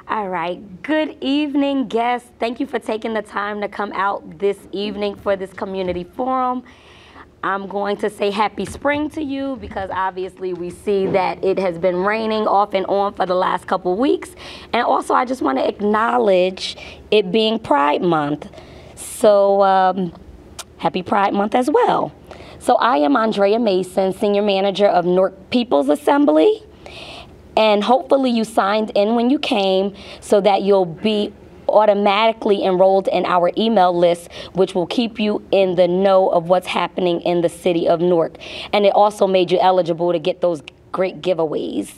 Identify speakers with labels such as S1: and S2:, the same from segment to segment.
S1: All right. Good evening, guests. Thank you for taking the time to come out this evening for this community forum. I'm going to say happy spring to you because obviously we see that it has been raining off and on for the last couple of weeks. And also I just want to acknowledge it being Pride Month. So happy Pride Month as well. So I am Andrea Mason, Senior Manager of Newark People's Assembly. And hopefully you signed in when you came so that you'll be automatically enrolled in our email list, which will keep you in the know of what's happening in the city of Newark. And it also made you eligible to get those great giveaways.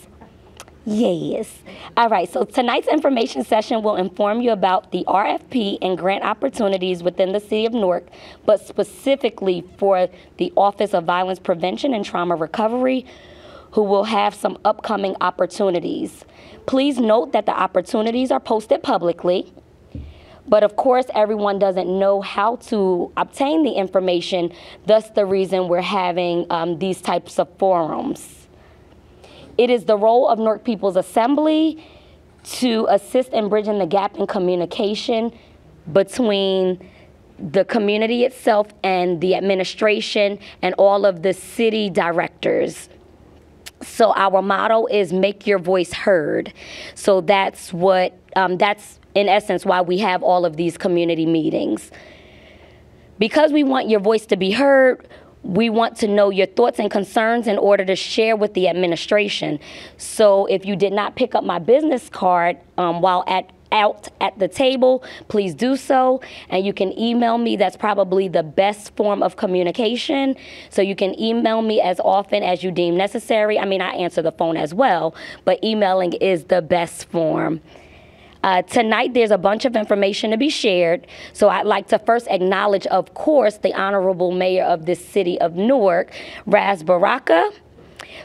S1: Yes. All right, so tonight's information session will inform you about the RFP and grant opportunities within the city of Newark, but specifically for the Office of Violence Prevention and Trauma Recovery, who will have some upcoming opportunities. Please note that the opportunities are posted publicly, but of course everyone doesn't know how to obtain the information, thus the reason we're having these types of forums. It is the role of Newark People's Assembly to assist in bridging the gap in communication between the community itself and the administration and all of the city directors. So our motto is make your voice heard. So that's that's in essence why we have all of these community meetings. Because we want your voice to be heard, we want to know your thoughts and concerns in order to share with the administration. So if you did not pick up my business card while out at the table, please do so, and you can email me. That's probably the best form of communication. So you can email me as often as you deem necessary. I mean, I answer the phone as well, but emailing is the best form. Tonight, there's a bunch of information to be shared. So I'd like to first acknowledge, of course, the Honorable Mayor of this city of Newark, Ras Baraka,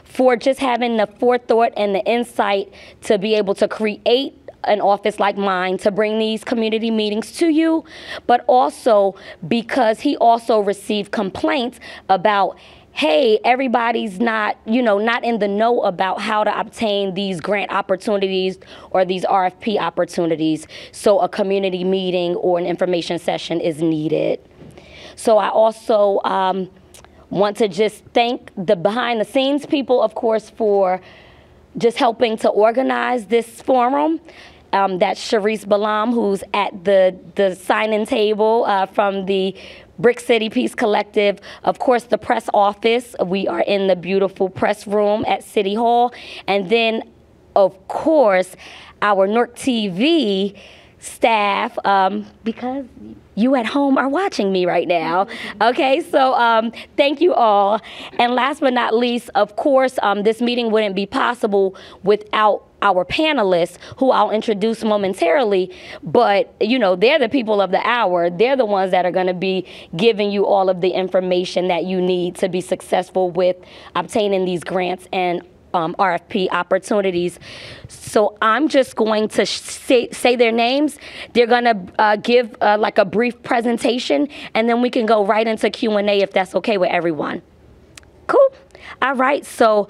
S1: for just having the forethought and the insight to be able to create an office like mine to bring these community meetings to you, but also because he also received complaints about, hey, everybody's not in the know about how to obtain these grant opportunities or these RFP opportunities. So a community meeting or an information session is needed. So I also want to just thank the behind the scenes people, of course, for just helping to organize this forum. That's Sharice Balam, who's at the sign-in table from the Brick City Peace Collective. Of course, the press office. We are in the beautiful press room at City Hall. And then, of course, our Newark TV staff, because you at home are watching me right now. Okay, so thank you all. And last but not least, of course, this meeting wouldn't be possible without our panelists, who I'll introduce momentarily, but they're the people of the hour. They're the ones that are going to be giving you all of the information that you need to be successful with obtaining these grants and RFP opportunities. So I'm just going to say their names. They're going to give like a brief presentation, and then we can go right into Q&A if that's okay with everyone. Cool. All right, so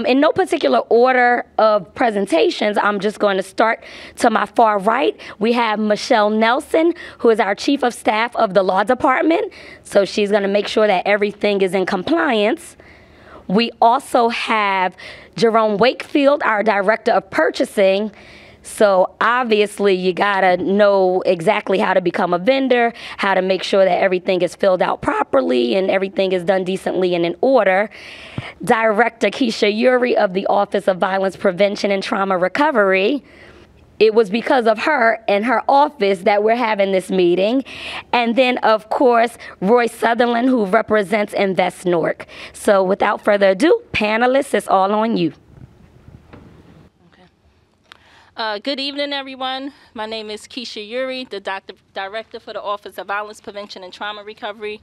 S1: in no particular order of presentations, I'm just going to start to my far right. We have Michelle Nelson, who is our Chief of Staff of the Law Department. So she's going to make sure that everything is in compliance. We also have Jerome Wakefield, our Director of Purchasing. So obviously you gotta know exactly how to become a vendor, how to make sure that everything is filled out properly and everything is done decently and in order. Director Keisha Uri of the Office of Violence Prevention and Trauma Recovery. It was because of her and her office that we're having this meeting. And then, of course, Roy Sutherland, who represents Invest Newark. So without further ado, panelists, it's all on you.
S2: Good evening, everyone. My name is Keisha Uri, the Director for the Office of Violence Prevention and Trauma Recovery.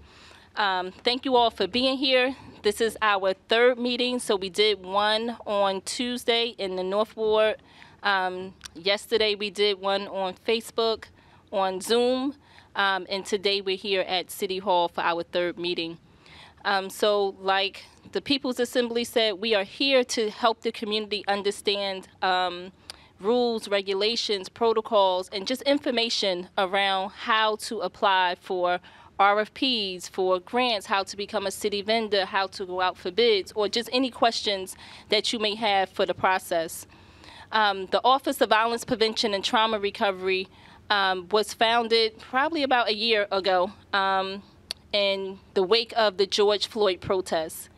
S2: Thank you all for being here. This is our third meeting, so we did one on Tuesday in the North Ward. Yesterday we did one on Facebook, on Zoom, and today we're here at City Hall for our third meeting. So like the People's Assembly said, we are here to help the community understand rules, regulations, protocols, and just information around how to apply for RFPs, for grants, how to become a city vendor, how to go out for bids, or just any questions that you may have for the process. The Office of Violence Prevention and Trauma Recovery was founded probably about a year ago in the wake of the George Floyd protests.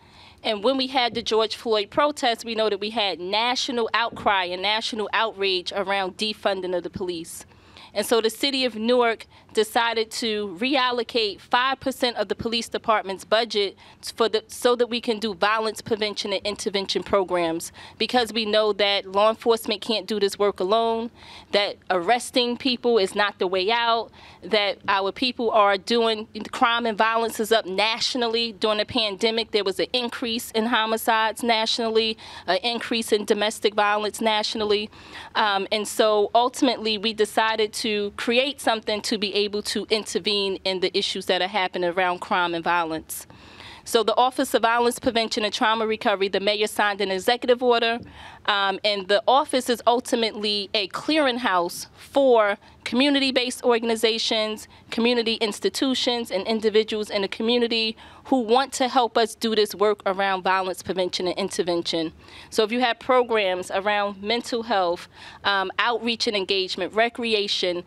S2: And when we had the George Floyd protests, we know that we had national outcry and national outrage around defunding of the police. And so the city of Newark decided to reallocate 5% of the police department's budget so that we can do violence prevention and intervention programs, because we know that law enforcement can't do this work alone, that arresting people is not the way out, that our people are doing crime and violence is up nationally. During the pandemic, there was an increase in homicides nationally, an increase in domestic violence nationally. And so ultimately, we decided to create something to be able to intervene in the issues that are happening around crime and violence. So the Office of Violence Prevention and Trauma Recovery, the mayor signed an executive order, and the office is ultimately a clearinghouse for community-based organizations, community institutions, and individuals in the community who want to help us do this work around violence prevention and intervention. So if you have programs around mental health, outreach and engagement, recreation,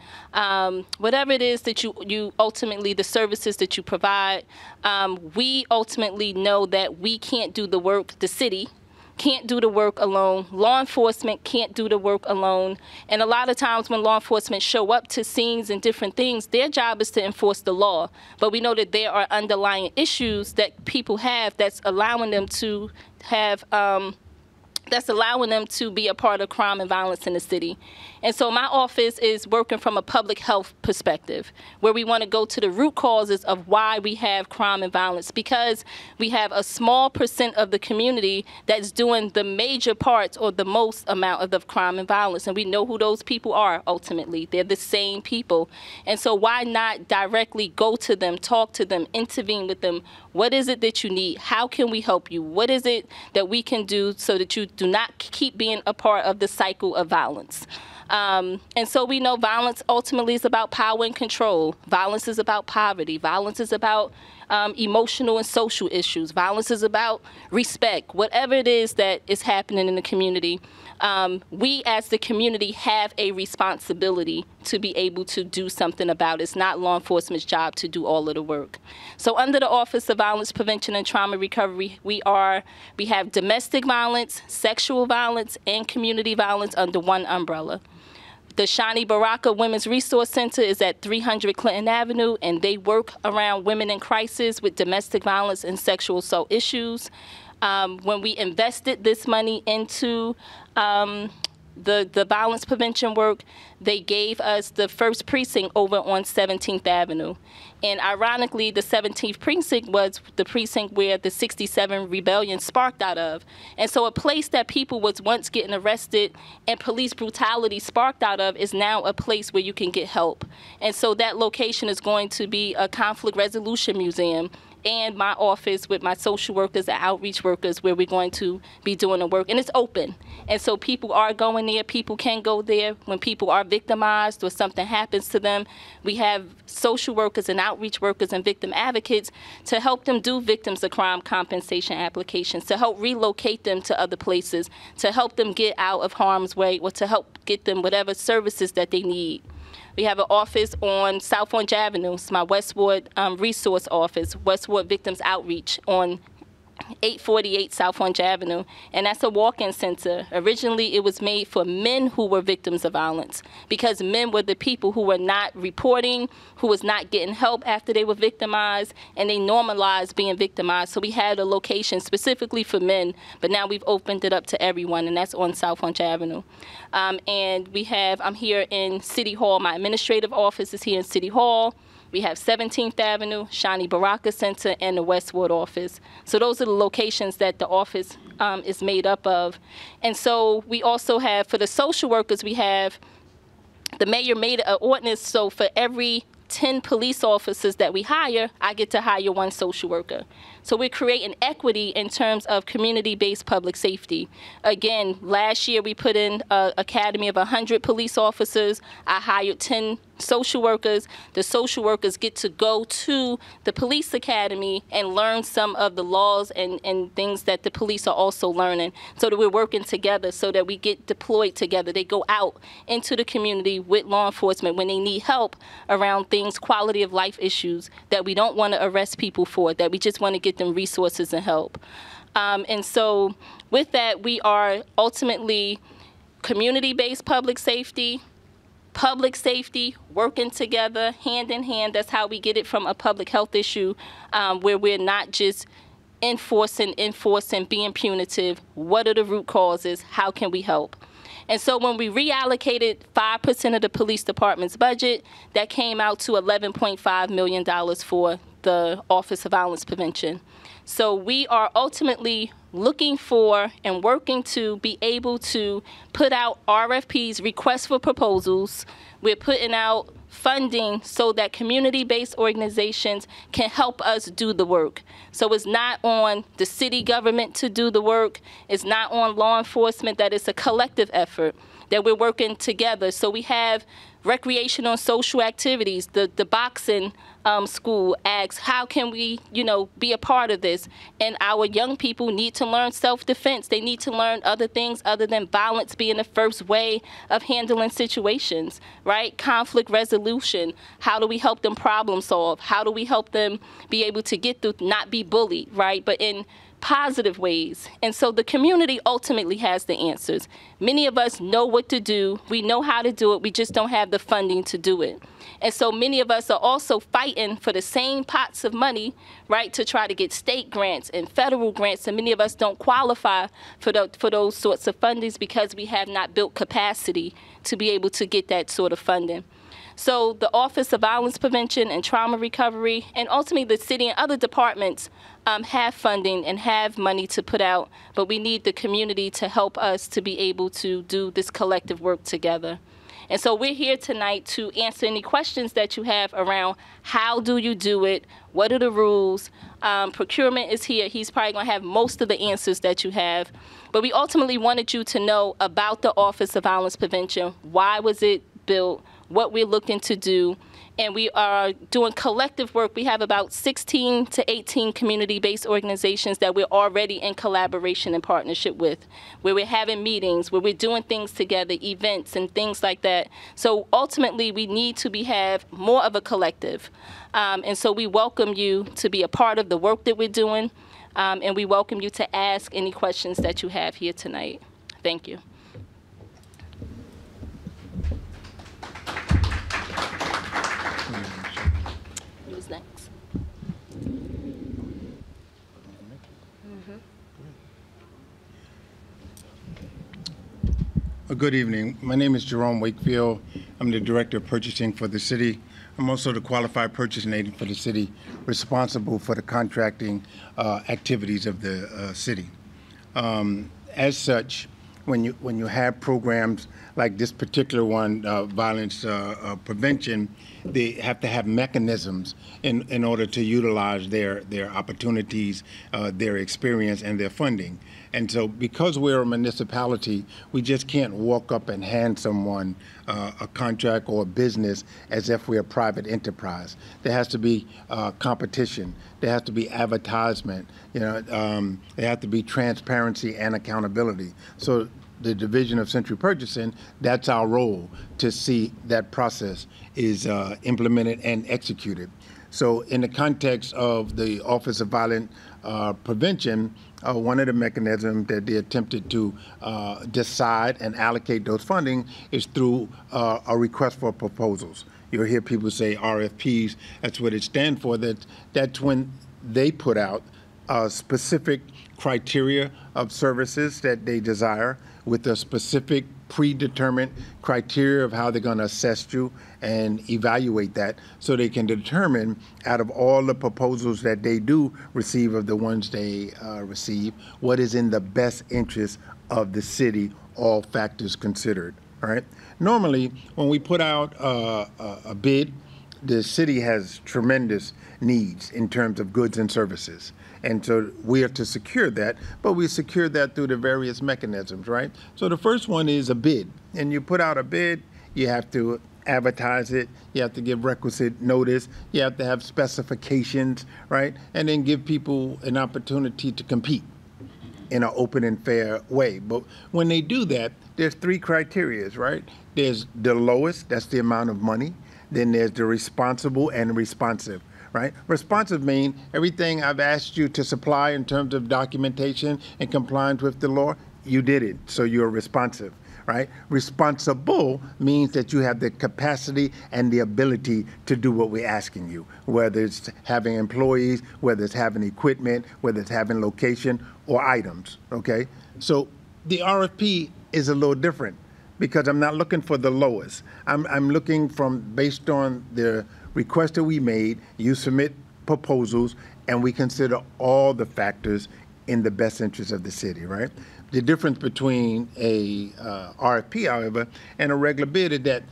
S2: whatever it is that you ultimately, the services that you provide, we ultimately know that we can't do the work, the city can't do the work alone. Law enforcement can't do the work alone. And a lot of times when law enforcement show up to scenes and different things, their job is to enforce the law. But we know that there are underlying issues that people have that's allowing them to have be a part of crime and violence in the city. And so my office is working from a public health perspective, where we want to go to the root causes of why we have crime and violence, because we have a small percent of the community that's doing the major parts or the most amount of the crime and violence. And we know who those people are ultimately. They're the same people. And so why not directly go to them, talk to them, intervene with them? What is it that you need? How can we help you? What is it that we can do so that you do not keep being a part of the cycle of violence? And so we know violence ultimately is about power and control. Violence is about poverty. Violence is about emotional and social issues. Violence is about respect. Whatever it is that is happening in the community, we as the community have a responsibility to be able to do something about it. It's not law enforcement's job to do all of the work. So under the Office of Violence Prevention and Trauma Recovery, we have domestic violence, sexual violence, and community violence under one umbrella. The Shani Baraka Women's Resource Center is at 300 Clinton Avenue, and they work around women in crisis with domestic violence and sexual assault issues. When we invested this money into the violence prevention work, they gave us the first precinct over on 17th Avenue. And ironically, the 17th precinct was the precinct where the 67 rebellion sparked out of. And so a place that people was once getting arrested and police brutality sparked out of is now a place where you can get help. And so that location is going to be a conflict resolution museum, and my office with my social workers and outreach workers, where we're going to be doing the work. And it's open. And so people are going there. People can go there when people are victimized or something happens to them. We have social workers and outreach workers and victim advocates to help them do victims of crime compensation applications, to help relocate them to other places, to help them get out of harm's way, or to help get them whatever services that they need. We have an office on South Orange Avenue. It's my Westward Resource Office, Westward Victims Outreach on 848 South Orange Avenue, and that's a walk-in center. Originally, it was made for men who were victims of violence, because men were the people who were not reporting, who was not getting help after they were victimized, and they normalized being victimized. So we had a location specifically for men, but now we've opened it up to everyone, and that's on South Orange Avenue. And I'm here in City Hall. My administrative office is here in City Hall. We have 17th Avenue, Shani Baraka Center, and the Westwood office. So those are the locations that the office is made up of. And so we also have, for the social workers, we have, the mayor made an ordinance, so for every 10 police officers that we hire, I get to hire 1 social worker. So we're creating equity in terms of community-based public safety. Again, last year we put in an academy of 100 police officers. I hired 10 social workers. The social workers get to go to the police academy and learn some of the laws and things that the police are also learning, so that we're working together, so that we get deployed together. They go out into the community with law enforcement when they need help around things, quality of life issues that we don't want to arrest people for, that we just want to get them resources and help. And so with that, we are ultimately community-based public safety, working together, hand in hand. That's how we get it from a public health issue, where we're not just enforcing, being punitive. What are the root causes? How can we help? And so when we reallocated 5% of the police department's budget, that came out to $11.5 million for the Office of Violence Prevention. So we are ultimately looking for and working to be able to put out RFPs, requests for proposals. We're putting out funding so that community-based organizations can help us do the work. So it's not on the city government to do the work. It's not on law enforcement. That it's a collective effort, that we're working together. So we have recreational and social activities. The boxing school asks, how can we, be a part of this? And our young people need to learn self-defense. They need to learn other things other than violence being the first way of handling situations, right? Conflict resolution. How do we help them problem solve? How do we help them be able to get through, not be bullied, right? But in positive ways. And so the community ultimately has the answers. Many of us know what to do. We know how to do it. We just don't have the funding to do it. And so many of us are also fighting for the same pots of money, right, to try to get state grants and federal grants. And many of us don't qualify for those sorts of fundings because we have not built capacity to be able to get that sort of funding. So the Office of Violence Prevention and Trauma Recovery, and ultimately the city and other departments have funding and have money to put out, but we need the community to help us to be able to do this collective work together. And so we're here tonight to answer any questions that you have around how do you do it, what are the rules. Procurement is here. He's probably going to have most of the answers that you have. But we ultimately wanted you to know about the Office of Violence Prevention. Why was it built? What we're looking to do. And we are doing collective work. We have about 16 to 18 community-based organizations that we're already in collaboration and partnership with, where we're having meetings, where we're doing things together, events and things like that. So ultimately, we need to have more of a collective. And so we welcome you to be a part of the work that we're doing. And we welcome you to ask any questions that you have here tonight. Thank you. Who's next?
S3: Good evening. My name is Jerome Wakefield. I'm the Director of Purchasing for the city. I'm also the qualified purchasing agent for the city, responsible for the contracting activities of the city. As such, when you have programs like this particular one, violence prevention, they have to have mechanisms in order to utilize their opportunities, their experience, and their funding. And so because we're a municipality, we just can't walk up and hand someone a contract or a business as if we're a private enterprise. There has to be competition. There has to be advertisement. There has to be transparency and accountability. So the Division of Century Purchasing, that's our role, to see that process is implemented and executed. So in the context of the Office of Violence Prevention, one of the mechanisms that they attempted to decide and allocate those funding is through a request for proposals. You'll hear people say RFPs. That's what it stands for. That's when they put out specific criteria of services that they desire with a specific predetermined criteria of how they're going to assess you and evaluate that, so they can determine, out of all the proposals that they do receive, of the ones they receive, what is in the best interest of the city, all factors considered. All right. Normally, when we put out a bid, the city has tremendous needs in terms of goods and services. And so we are to secure that, but we secure that through the various mechanisms, right? So the first one is a bid. And you put out a bid, you have to advertise it, you have to give requisite notice, you have to have specifications, right? And then give people an opportunity to compete in an open and fair way. But when they do that, there's three criteria, right? There's the lowest, that's the amount of money. Then there's the responsible and responsive, right? Responsive means everything I've asked you to supply in terms of documentation and compliance with the law, you did it, so you're responsive, right? Responsible means that you have the capacity and the ability to do what we're asking you, whether it's having employees, whether it's having equipment, whether it's having location or items, okay? So the RFP is a little different because I'm not looking for the lowest. I'm looking based on the request that we made, you submit proposals, and we consider all the factors in the best interest of the city, right? The difference between a RFP, however, and a regular bid is that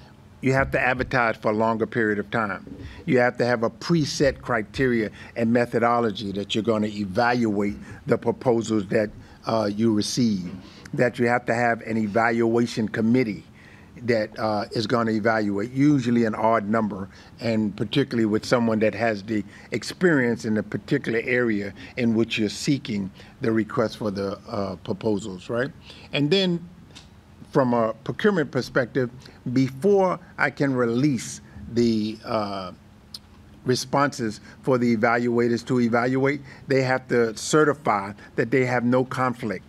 S3: you have to advertise for a longer period of time. You have to have a preset criteria and methodology that you're going to evaluate the proposals that you receive, that you have to have an evaluation committee that is going to evaluate, usually an odd number, and particularly with someone that has the experience in the particular area in which you're seeking the request for the proposals, right? And then from a procurement perspective, before I can release the responses for the evaluators to evaluate, they have to certify that they have no conflict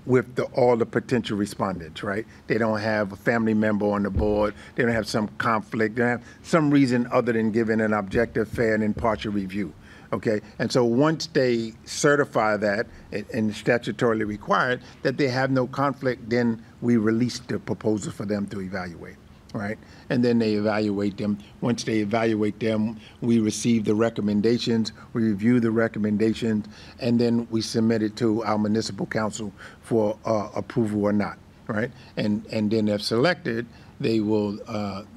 S3: with all the potential respondents, right? They don't have a family member on the board. They don't have some conflict. They don't have some reason other than giving an objective, fair, and impartial review, okay? And so once they certify that, and statutorily required, that they have no conflict, then we release the proposal for them to evaluate, right? And then they evaluate them. Once they evaluate them, we receive the recommendations, we review the recommendations, and then we submit it to our municipal council for approval or not, right? And then if selected, they will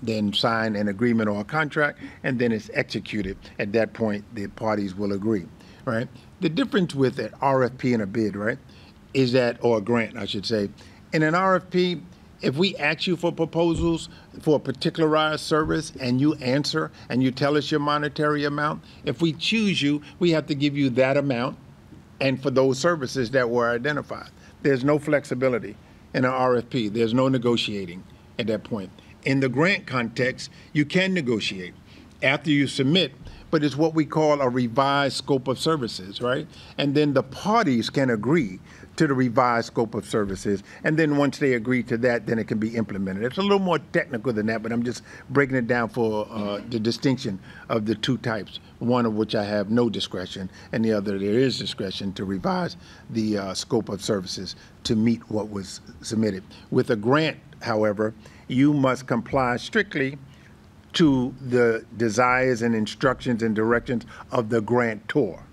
S3: then sign an agreement or a contract, and then it's executed. At that point, the parties will agree, right? The difference with an RFP and a bid, right, is that, or a grant, I should say, in an RFP, if we ask you for proposals for a particularized service and you answer and you tell us your monetary amount, if we choose you, we have to give you that amount and for those services that were identified. There's no flexibility in an RFP. There's no negotiating at that point. In the grant context, you can negotiate after you submit, but it's what we call a revised scope of services, right? And then the parties can agree to the revised scope of services. And then once they agree to that, then it can be implemented. It's a little more technical than that, but I'm just breaking it down for the distinction of the two types, one of which I have no discretion, and the other there is discretion to revise the scope of services to meet what was submitted. With a grant, however, you must comply strictly to the desires and instructions and directions of the grantor,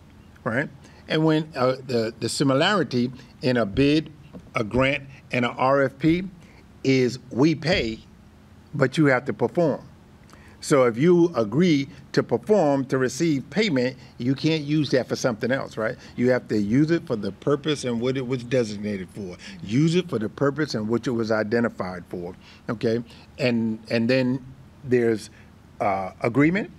S3: right? And when the similarity in a bid, a grant, and an RFP is we pay, but you have to perform. So if you agree to perform to receive payment, you can't use that for something else, right? You have to use it for the purpose and what it was designated for. Use it for the purpose and which it was identified for, okay? And then there's agreement,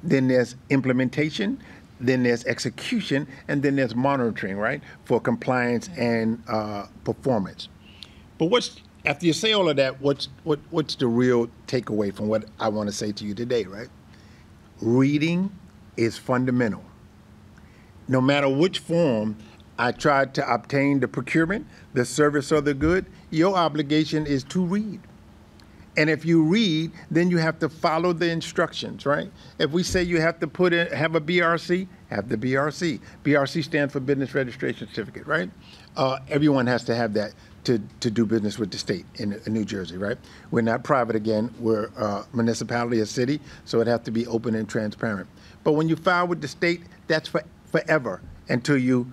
S3: then there's implementation, then there's execution, and then there's monitoring, right, for compliance and performance. But after you say all of that, what's the real takeaway from what I want to say to you today, right? Reading is fundamental. No matter which form I tried to obtain the procurement, the service, or the good, your obligation is to read. And if you read, then you have to follow the instructions, right? If we say you have to have a BRC, have the BRC. BRC stands for Business Registration Certificate, right? Everyone has to have that to do business with the state in New Jersey, right? We're not private again, we're a municipality, a city, so it has to be open and transparent. But when you file with the state, that's forever until you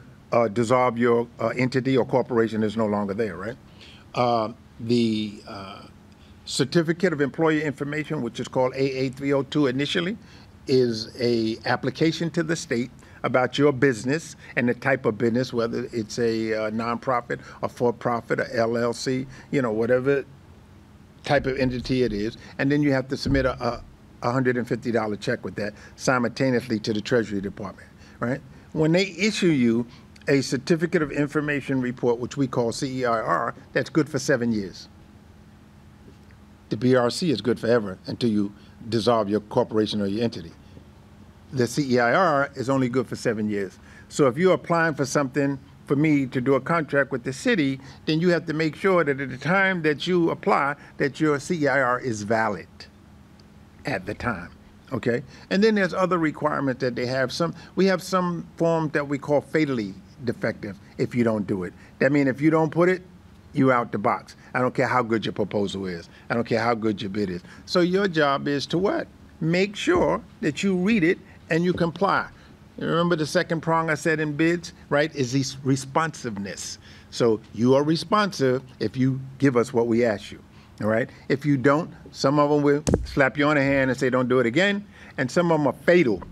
S3: dissolve your entity or corporation is no longer there, right? The Certificate of Employer Information, which is called AA 302 initially, is a application to the state about your business and the type of business, whether it's a nonprofit, a for-profit, a LLC, whatever type of entity it is. And then you have to submit a $150 check with that simultaneously to the Treasury Department, right? When they issue you a Certificate of Information Report, which we call CEIR, that's good for 7 years. The BRC is good forever until you dissolve your corporation or your entity. The CEIR is only good for 7 years. So if you're applying for something for me to do a contract with the city, then you have to make sure that at the time that you apply, that your CEIR is valid at the time, okay? And then there's other requirements that they have. We have some forms that we call fatally defective if you don't do it. That means if you don't put it, you out the box. I don't care how good your proposal is. I don't care how good your bid is. So your job is to what? Make sure that you read it and you comply. You remember the second prong I said in bids, right, is this responsiveness. So you are responsive if you give us what we ask you, all right? If you don't, some of them will slap you on the hand and say don't do it again, and some of them are fatal.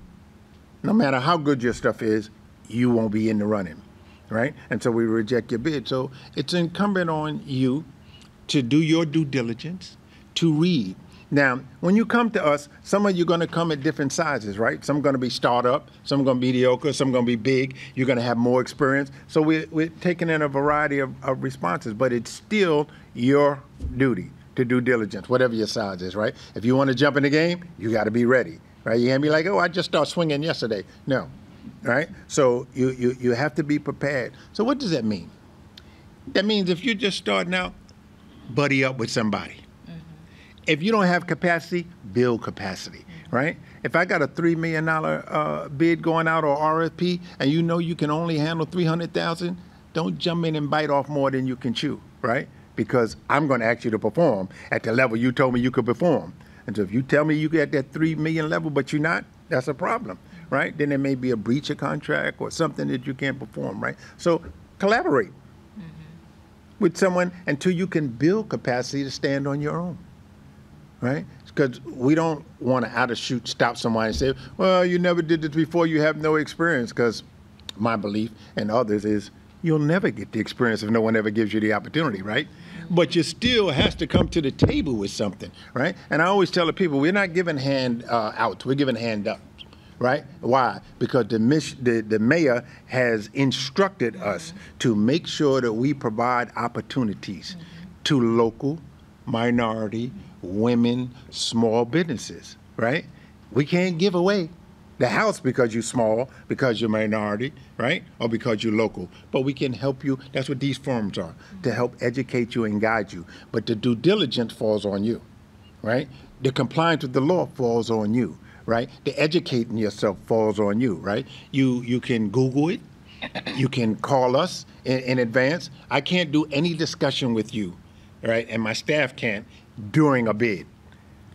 S3: No matter how good your stuff is, you won't be in the running, right? And so we reject your bid. So it's incumbent on you to do your due diligence, to read. Now, when you come to us, some of you are going to come at different sizes, right? Some are going to be startup, some are going to be mediocre, some are going to be big. You're going to have more experience. So we're taking in a variety of responses, but it's still your duty to due diligence, whatever your size is, right? If you want to jump in the game, you got to be ready, right? You can't be like, oh, I just started swinging yesterday. No, right? So you have to be prepared. So what does that mean? That means if you're just starting out, buddy up with somebody. If you don't have capacity, build capacity, right? If I got a $3 million bid going out or RFP and you know you can only handle 300,000, don't jump in and bite off more than you can chew, right? Because I'm going to ask you to perform at the level you told me you could perform. And so if you tell me you get that 3 million level but you're not, that's a problem, right? Then there may be a breach of contract or something that you can't perform, right? So collaborate with someone until you can build capacity to stand on your own. Right? Because we don't want to out of chute stop somebody and say, well, you never did this before, you have no experience. Because my belief and others is you'll never get the experience if no one ever gives you the opportunity, right? But you still has to come to the table with something, right? And I always tell the people, we're not giving hand outs, we're giving hand up, right? Why? Because the mayor has instructed us to make sure that we provide opportunities to local, minority, women, small businesses, right? We can't give away the house because you're small, because you're minority, right? Or because you're local. But we can help you. That's what these forums are, to help educate you and guide you. But the due diligence falls on you, right? The compliance with the law falls on you, right? The educating yourself falls on you, right? You can Google it. You can call us in advance. I can't do any discussion with you, right? And my staff can't during a bid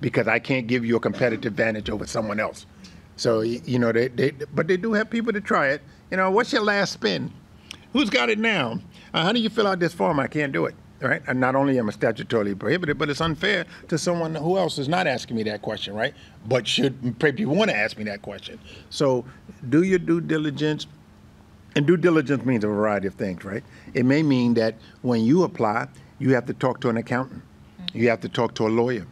S3: because I can't give you a competitive advantage over someone else. So, but they do have people to try it. What's your last spin? Who's got it now? How do you fill out this form? I can't do it, right? And not only am I statutorily prohibited, but it's unfair to someone who else is not asking me that question, right? But should people want to ask me that question? So do your due diligence. And due diligence means a variety of things, right? It may mean that when you apply, you have to talk to an accountant. You have to talk to a lawyer.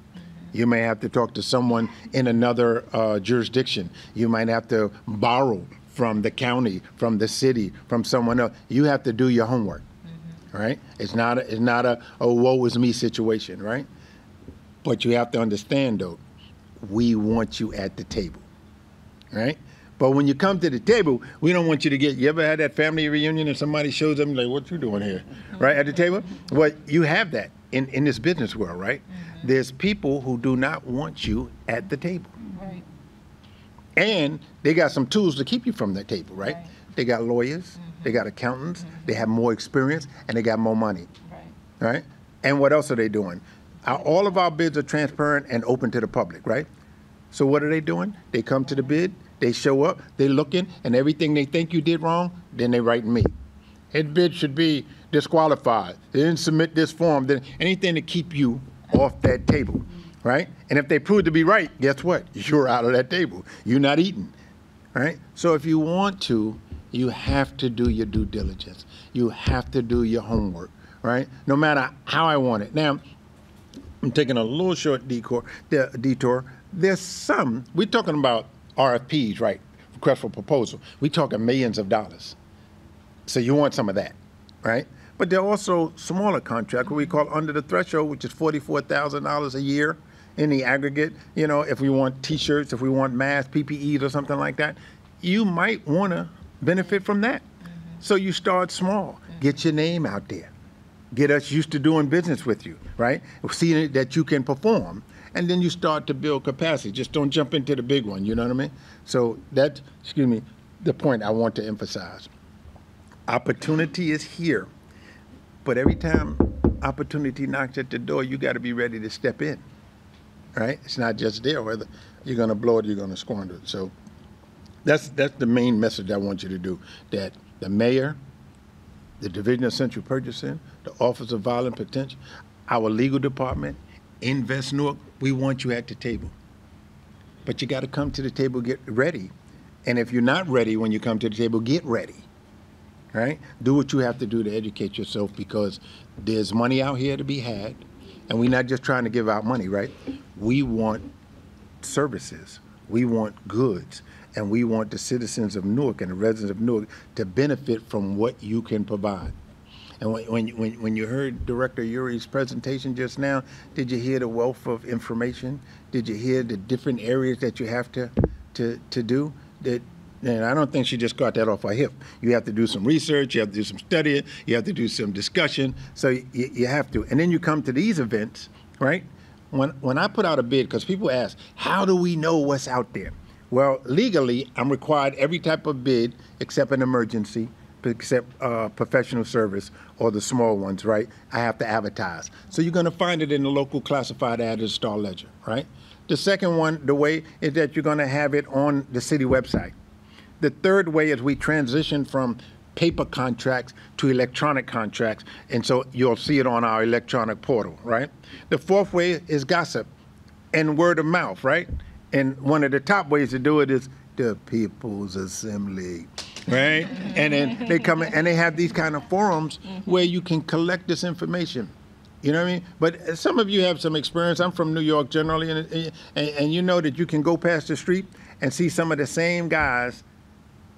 S3: You may have to talk to someone in another jurisdiction. You might have to borrow from the county, from the city, from someone else. You have to do your homework, right? It's not a woe is me situation, right? But you have to understand, though, we want you at the table, right? But when you come to the table, we don't want you to you ever had that family reunion and somebody shows up and like, what you doing here, right, at the table? Well, you have that in this business world, right? There's people who do not want you at the table. Right. And they got some tools to keep you from that table, right? They got lawyers, they got accountants, they have more experience, and they got more money, right? And what else are they doing? All of our bids are transparent and open to the public, right? So what are they doing? They come to the bid, they show up, they're looking, and everything they think you did wrong, then they write me. His bid should be disqualified. They didn't submit this form. Then anything to keep you off that table. right? And if they prove to be right, guess what? You're out of that table. You're not eating, right? So if you want to, you have to do your due diligence. You have to do your homework, right? No matter how I want it. Now, I'm taking a little short detour. There's some, we're talking about RFPs, right? Request for proposal. We're talking millions of dollars. So you want some of that, right? But there are also smaller contracts, what we call under the threshold, which is $44,000 a year in the aggregate. You know, if we want T-shirts, if we want masks, PPEs or something like that, you might want to benefit from that. So you start small, get your name out there, get us used to doing business with you, right? See that you can perform, and then you start to build capacity. Just don't jump into the big one, you know what I mean? So that's, the point I want to emphasize. Opportunity is here. But every time opportunity knocks at the door, you got to be ready to step in, right? It's not just there, whether you're going to blow it, you're going to squander it. So that's the main message I want you to do, that the mayor, the Division of Central Purchasing, the Office of Violent Potential, our legal department, Invest Newark, we want you at the table. But you got to come to the table, get ready. And if you're not ready when you come to the table, get ready. Right? Do what you have to do to educate yourself, because there's money out here to be had, and we're not just trying to give out money, right? We want services, we want goods, and we want the citizens of Newark and the residents of Newark to benefit from what you can provide. And when you heard Director Uri's presentation just now, did you hear the wealth of information? Did you hear the different areas that you have to do? And I don't think she just got that off her hip. You have to do some research, you have to do some studying, you have to do some discussion, so you have to. And then you come to these events, right? When I put out a bid, because people ask, how do we know what's out there? Well, legally, I'm required every type of bid except an emergency, except professional service or the small ones, right? I have to advertise. So you're going to find it in the local classified ad or Star Ledger, right? The second one, the way is that you're going to have it on the city website. The third way is we transition from paper contracts to electronic contracts, and so you'll see it on our electronic portal, right? The fourth way is gossip and word of mouth, right? And one of the top ways to do it is the People's Assembly, right? And then they come in and they have these kind of forums where you can collect this information. You know what I mean? But some of you have some experience. I'm from New York generally, and you know that you can go past the street and see some of the same guys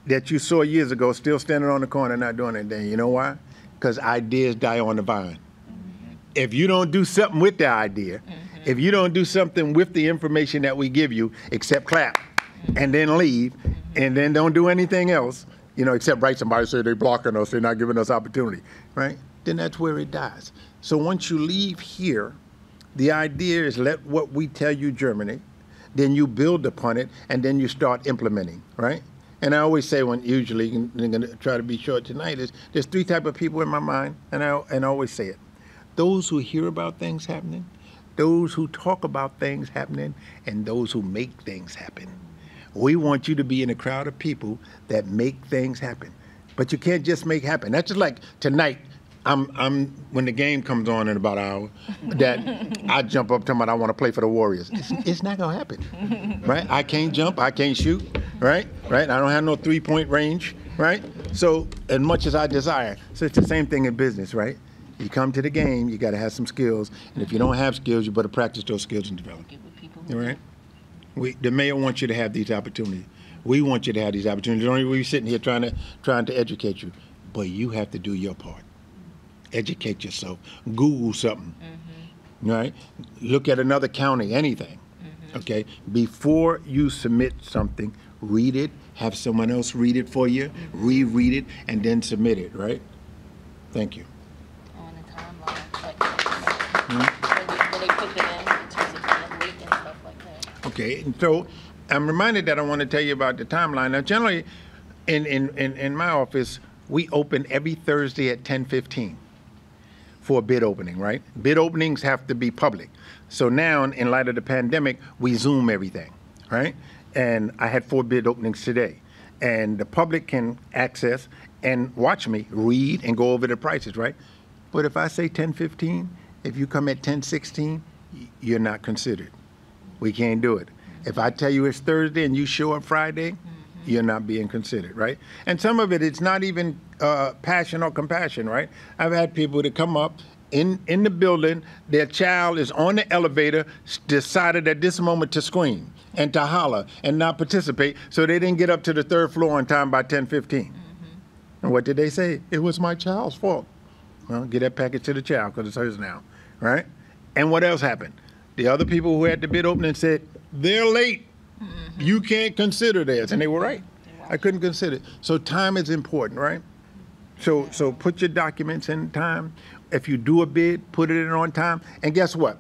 S3: that you saw years ago still standing on the corner not doing anything. You know why? Because ideas die on the vine. If you don't do something with the idea, if you don't do something with the information that we give you, except clap and then leave and then don't do anything else, you know, except write somebody say they're blocking us, they're not giving us opportunity, right? Then that's where it dies. So once you leave here, the idea is let what we tell you germinate, then you build upon it, and then you start implementing, right? And I always say, when usually, and I'm going to try to be short tonight, is there's three types of people in my mind, and I always say it. Those who hear about things happening, those who talk about things happening, and those who make things happen. We want you to be in a crowd of people that make things happen. But you can't just make happen. That's just like tonight. I'm when the game comes on in about an hour, that I jump up talking about I want to play for the Warriors. It's not gonna happen, right? I can't jump, I can't shoot, right? I don't have no 3-point range, right? So as much as I desire, so it's the same thing in business, right? You come to the game, you got to have some skills, and if you don't have skills, you better practice those skills and develop. All right? The mayor wants you to have these opportunities. We want you to have these opportunities. Don't even be sitting here trying to educate you, but you have to do your part. Educate yourself. Google something, right? Look at another county, anything, okay? Before you submit something, read it, have someone else read it for you, reread it, and then submit it, right? Thank you.
S2: On the timeline, like when they put it in terms of kind of weight and stuff like that.
S3: Okay, and so I'm reminded that I want to tell you about the timeline. Now, generally, in my office, we open every Thursday at 10:15. For a bid opening, right? Bid openings have to be public. So now, in light of the pandemic, we Zoom everything, right? And I had 4 bid openings today. And the public can access and watch me read and go over the prices, right? But if I say 10:15, if you come at 10:16, you're not considered. We can't do it. If I tell you it's Thursday and you show up Friday, you're not being considered, right? And some of it's not even passion or compassion, right? I've had people that come up in the building, their child is on the elevator, decided at this moment to scream and to holler and not participate, so they didn't get up to the 3rd floor on time by 10:15. And what did they say? It was my child's fault. Well, get that package to the child because it's hers now, right? And what else happened? The other people who had the bid opening said, they're late. You can't consider theirs. And they were right. I couldn't consider it. So time is important, right? So put your documents in time. If you do a bid, put it in on time. And guess what?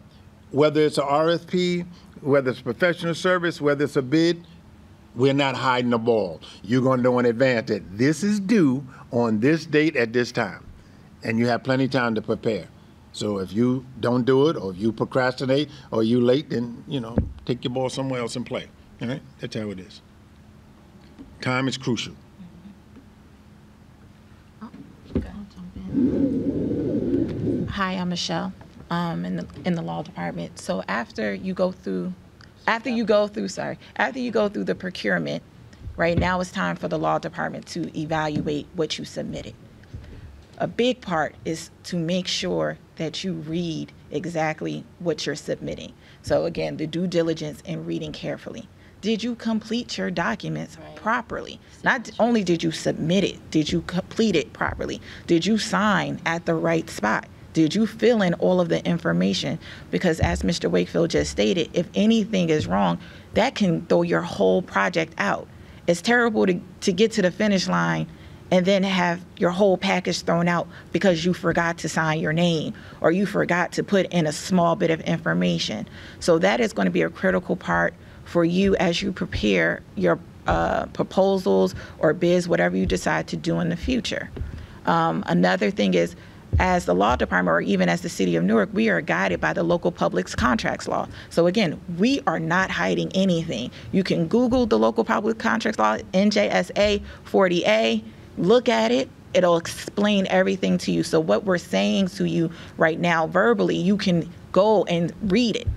S3: Whether it's an RFP, whether it's professional service, whether it's a bid, we're not hiding the ball. You're going to know in advance that this is due on this date at this time. And you have plenty of time to prepare. So if you don't do it, or if you procrastinate, or you late, then, take your ball somewhere else and play. All right? That's how it is. Time is crucial.
S4: Hi, I'm Michelle, in the law department. So after you go through the procurement, right now it's time for the law department to evaluate what you submitted. A big part is to make sure that you read exactly what you're submitting. So again, the due diligence and reading carefully. Did you complete your documents properly? Not only did you submit it, did you complete it properly? Did you sign at the right spot? Did you fill in all of the information? Because as Mr. Wakefield just stated, if anything is wrong, that can throw your whole project out. It's terrible to get to the finish line and then have your whole package thrown out because you forgot to sign your name or you forgot to put in a small bit of information. So that is going to be a critical part for you as you prepare your proposals or bids, whatever you decide to do in the future. Another thing is, as the law department or even as the city of Newark, we are guided by the local public contracts law. So again, we are not hiding anything. You can Google the local public contracts law, NJSA 40A, look at it. It'll explain everything to you. So what we're saying to you right now verbally, you can go and read it.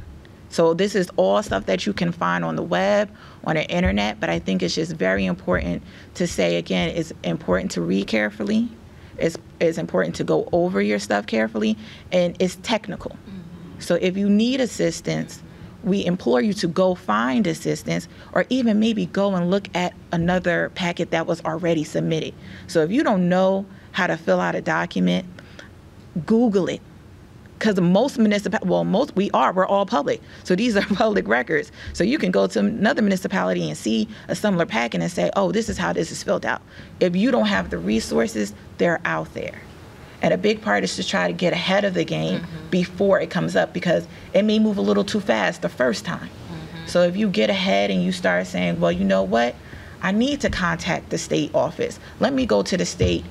S4: So this is all stuff that you can find on the web, on the internet, but I think it's just very important to say, again, it's important to read carefully. It's important to go over your stuff carefully, and it's technical. So if you need assistance, we implore you to go find assistance or even maybe go and look at another packet that was already submitted. So if you don't know how to fill out a document, Google it. Because we're all public. So these are public records. So you can go to another municipality and see a similar packet and say, oh, this is how this is filled out. If you don't have the resources, they're out there. And a big part is to try to get ahead of the game before it comes up, because it may move a little too fast the first time. So if you get ahead and you start saying, well, you know what? I need to contact the state office. Let me go to the state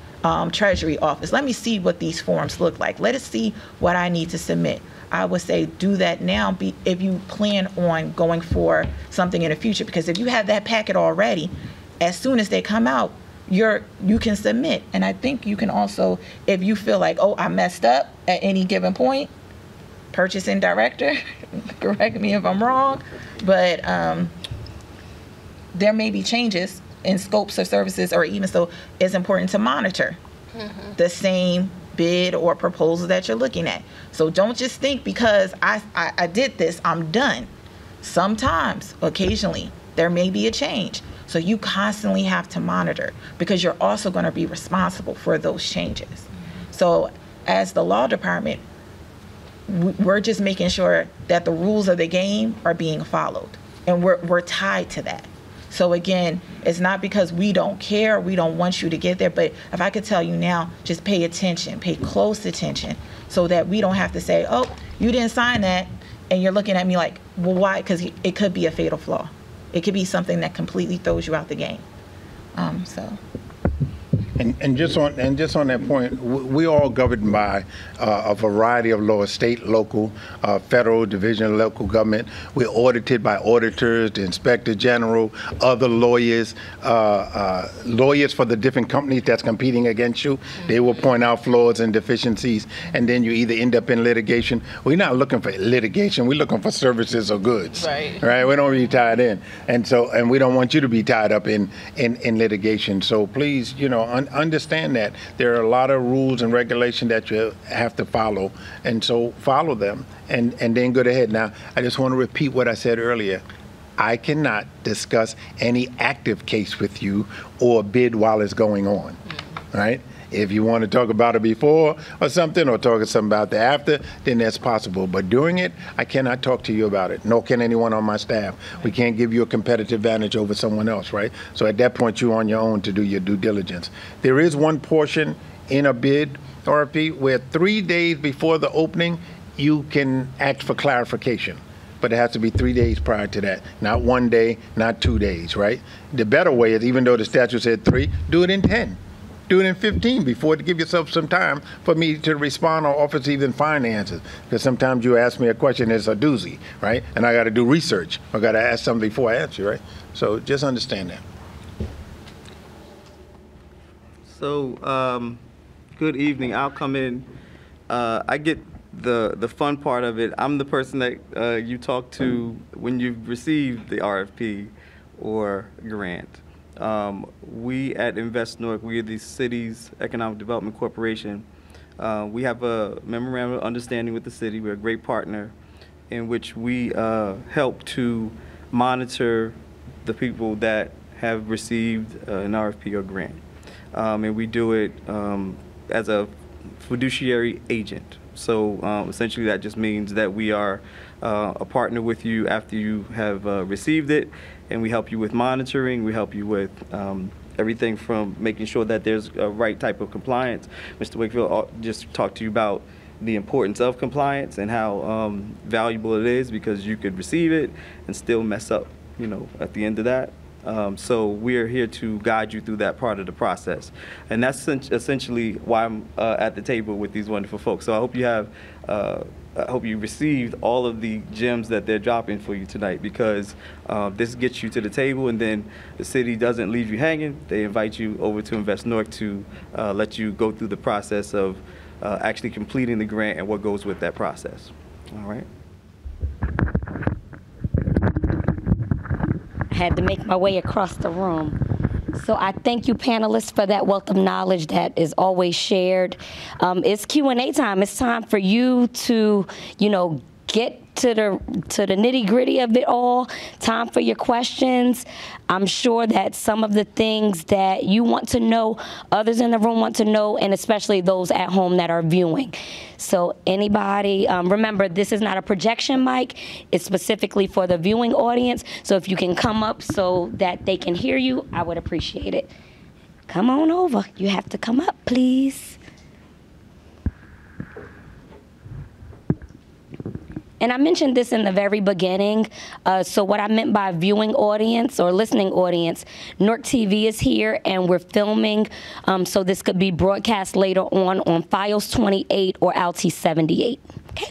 S4: Treasury office. Let me see what these forms look like. Let us see what I need to submit. I would say do that now if you plan on going for something in the future, because if you have that packet already, as soon as they come out, you can submit. And I think you can also, if you feel like, oh, I messed up at any given point, purchasing director, correct me if I'm wrong, but there may be changes in scopes of services, or even so, it's important to monitor the same bid or proposal that you're looking at. So don't just think because I did this, I'm done. Sometimes, occasionally, there may be a change. So you constantly have to monitor, because you're also going to be responsible for those changes. So as the law department, we're just making sure that the rules of the game are being followed, and we're tied to that. So again, it's not because we don't care, we don't want you to get there, but if I could tell you now, just pay attention, pay close attention, so that we don't have to say, oh, you didn't sign that, and you're looking at me like, well, why? Because it could be a fatal flaw. It could be something that completely throws you out the game.
S3: And just on that point, we all governed by a variety of laws, state, local, federal, division, local government. We're audited by auditors, the inspector general, other lawyers, lawyers for the different companies that's competing against you. They will point out flaws and deficiencies, and then you either end up in litigation. We're not looking for litigation. We're looking for services or goods. Right. We don't be tied in, and we don't want you to be tied up in litigation. So please, understand that there are a lot of rules and regulations that you have to follow, and so follow them, and then go ahead. Now, I just want to repeat what I said earlier. I cannot discuss any active case with you or bid while it's going on, right? If you want to talk about it before or something, or talk something about the after, then that's possible. But during it, I cannot talk to you about it, nor can anyone on my staff. We can't give you a competitive advantage over someone else, right? So at that point, you're on your own to do your due diligence. There is one portion in a bid RFP where 3 days before the opening, you can ask for clarification. But it has to be 3 days prior to that, not 1 day, not 2 days, right? The better way is, even though the statute said 3, do it in 10. Do it in 15 before, to give yourself some time for me to respond or offer even find answers. Because sometimes you ask me a question, it's a doozy, right? And I got to do research. I got to ask something before I answer, right? So just understand that.
S5: So, good evening. I'll come in. I get the fun part of it. I'm the person that you talk to when you receive the RFP or grant. We at Invest Newark, we are the city's Economic Development Corporation. We have a memorandum of understanding with the city. We're a great partner in which we help to monitor the people that have received an RFP or grant. And we do it as a fiduciary agent. So essentially that just means that we are a partner with you after you have received it, and we help you with monitoring. We help you with everything from making sure that there's a right type of compliance. Mr. Wakefield just talked to you about the importance of compliance and how valuable it is, because you could receive it and still mess up, at the end of that. So we're here to guide you through that part of the process. And that's essentially why I'm at the table with these wonderful folks. So I hope you have, I hope you received all of the gems that they're dropping for you tonight, because this gets you to the table, and then the city doesn't leave you hanging. They invite you over to Invest Newark to let you go through the process of actually completing the grant and what goes with that process. All right.
S1: Had to make my way across the room. So I thank you, panelists, for that wealth of knowledge that is always shared. It's Q&A time. It's time for you to, get to the nitty-gritty of it all. Time for your questions. I'm sure that some of the things that you want to know, others in the room want to know, and especially those at home that are viewing. So anybody, remember, this is not a projection mic. It's specifically for the viewing audience. So if you can come up so that they can hear you, I would appreciate it. Come on over. You have to come up, please. And I mentioned this in the very beginning. So what I meant by viewing audience or listening audience, Newark TV is here, and we're filming. So this could be broadcast later on Files 28 or LT 78. Okay.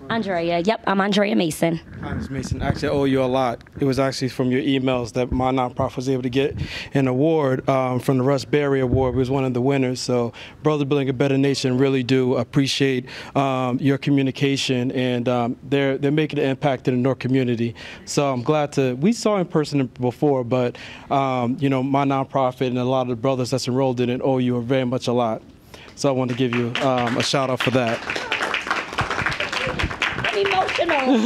S1: Andrea, yep, I'm Andrea Mason.
S6: Hi, Ms. Mason. Actually, I owe you a lot. It was actually from your emails that my nonprofit was able to get an award from the Russ Berry Award. We was one of the winners. So, Brothers Building a Better Nation really do appreciate your communication, and they're making an impact in the Newark community. So I'm glad to. We saw in person before, but my nonprofit and a lot of the brothers that's enrolled in it owe you very much a lot. So I want to give you a shout out for that.
S1: Emotional.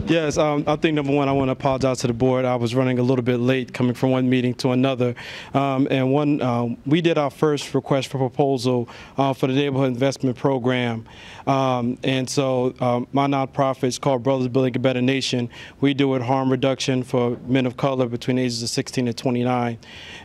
S6: Yes, I think number one, I want to apologize to the board. I was running a little bit late coming from one meeting to another. We did our first request for proposal for the Neighborhood Investment Program. And so my nonprofit is called Brothers Building a Better Nation. We do it harm reduction for men of color between the ages of 16 and 29.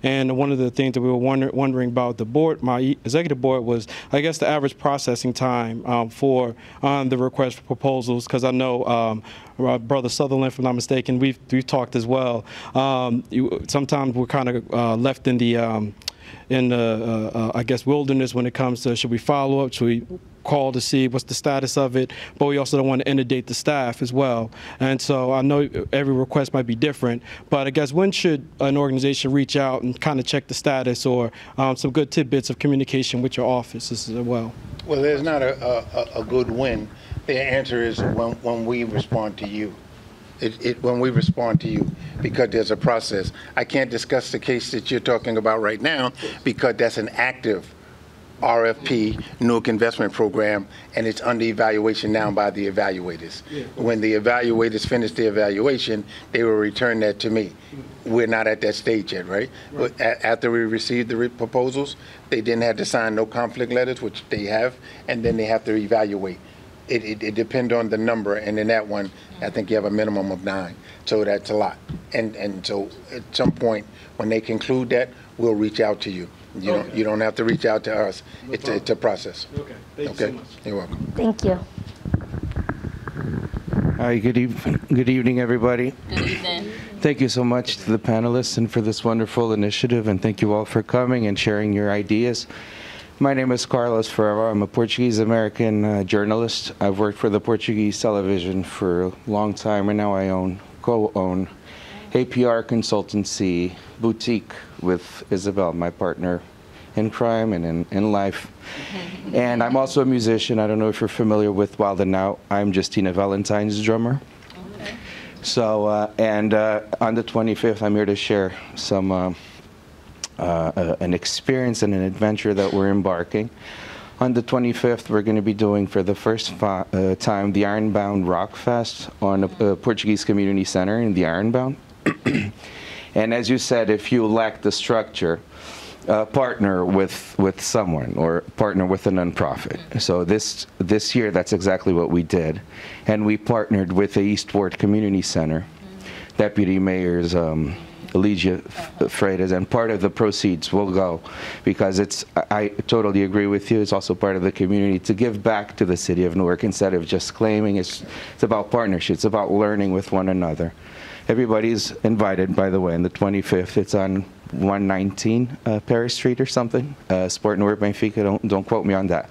S6: And one of the things that we were wondering about the board, my executive board, was, I guess, the average processing time for the request request for proposals, because I know our brother Sutherland, if I'm not mistaken, we've talked as well. Sometimes we're kind of left in the I guess, wilderness when it comes to, should we follow up, should we call to see what's the status of it, but we also don't want to inundate the staff as well. And so I know every request might be different, but I guess when should an organization reach out and kind of check the status, or some good tidbits of communication with your office as well?
S3: Well, there's not a good when. The answer is when we respond to you. When we respond to you, because there's a process. I can't discuss the case that you're talking about right now because that's an active RFP, Newark Investment Program, and it's under evaluation now by the evaluators. When the evaluators finish the evaluation, they will return that to me. We're not at that stage yet, right? After we receive the proposals, they then have to sign no conflict letters, which they have, and then they have to evaluate. It depends on the number, and in that one, I think you have a minimum of 9. So that's a lot. And so at some point, when they conclude that, we'll reach out to you. You don't have to reach out to us. It's a process.
S6: Okay. Thank you so much.
S3: You're welcome.
S1: Thank you.
S7: Hi, good evening, everybody.
S2: Good evening.
S7: Thank you so much to the panelists and for this wonderful initiative, and thank you all for coming and sharing your ideas. My name is Carlos Ferrara. I'm a Portuguese-American journalist. I've worked for the Portuguese television for a long time, and now I co-own a PR consultancy boutique with Isabel, my partner in crime and in life. And I'm also a musician. I don't know if you're familiar with Wild and Out. I'm Justina Valentine's drummer. Okay. So, on the 25th, I'm here to share some an experience and an adventure that we're embarking. On the 25th, we're going to be doing for the first time the Ironbound Rockfest on a Portuguese community center in the Ironbound. And as you said, if you lack the structure, partner with someone or partner with a nonprofit. So this year, that's exactly what we did. And we partnered with the Eastward Community Center, Deputy Mayor's Eligia Freitas, and part of the proceeds will go, because I totally agree with you, it's also part of the community to give back to the city of Newark instead of just claiming. It's about partnership, it's about learning with one another. Everybody's invited, by the way, on the 25th. It's on 119 Paris Street or something. Sport Newark Benfica, don't quote me on that.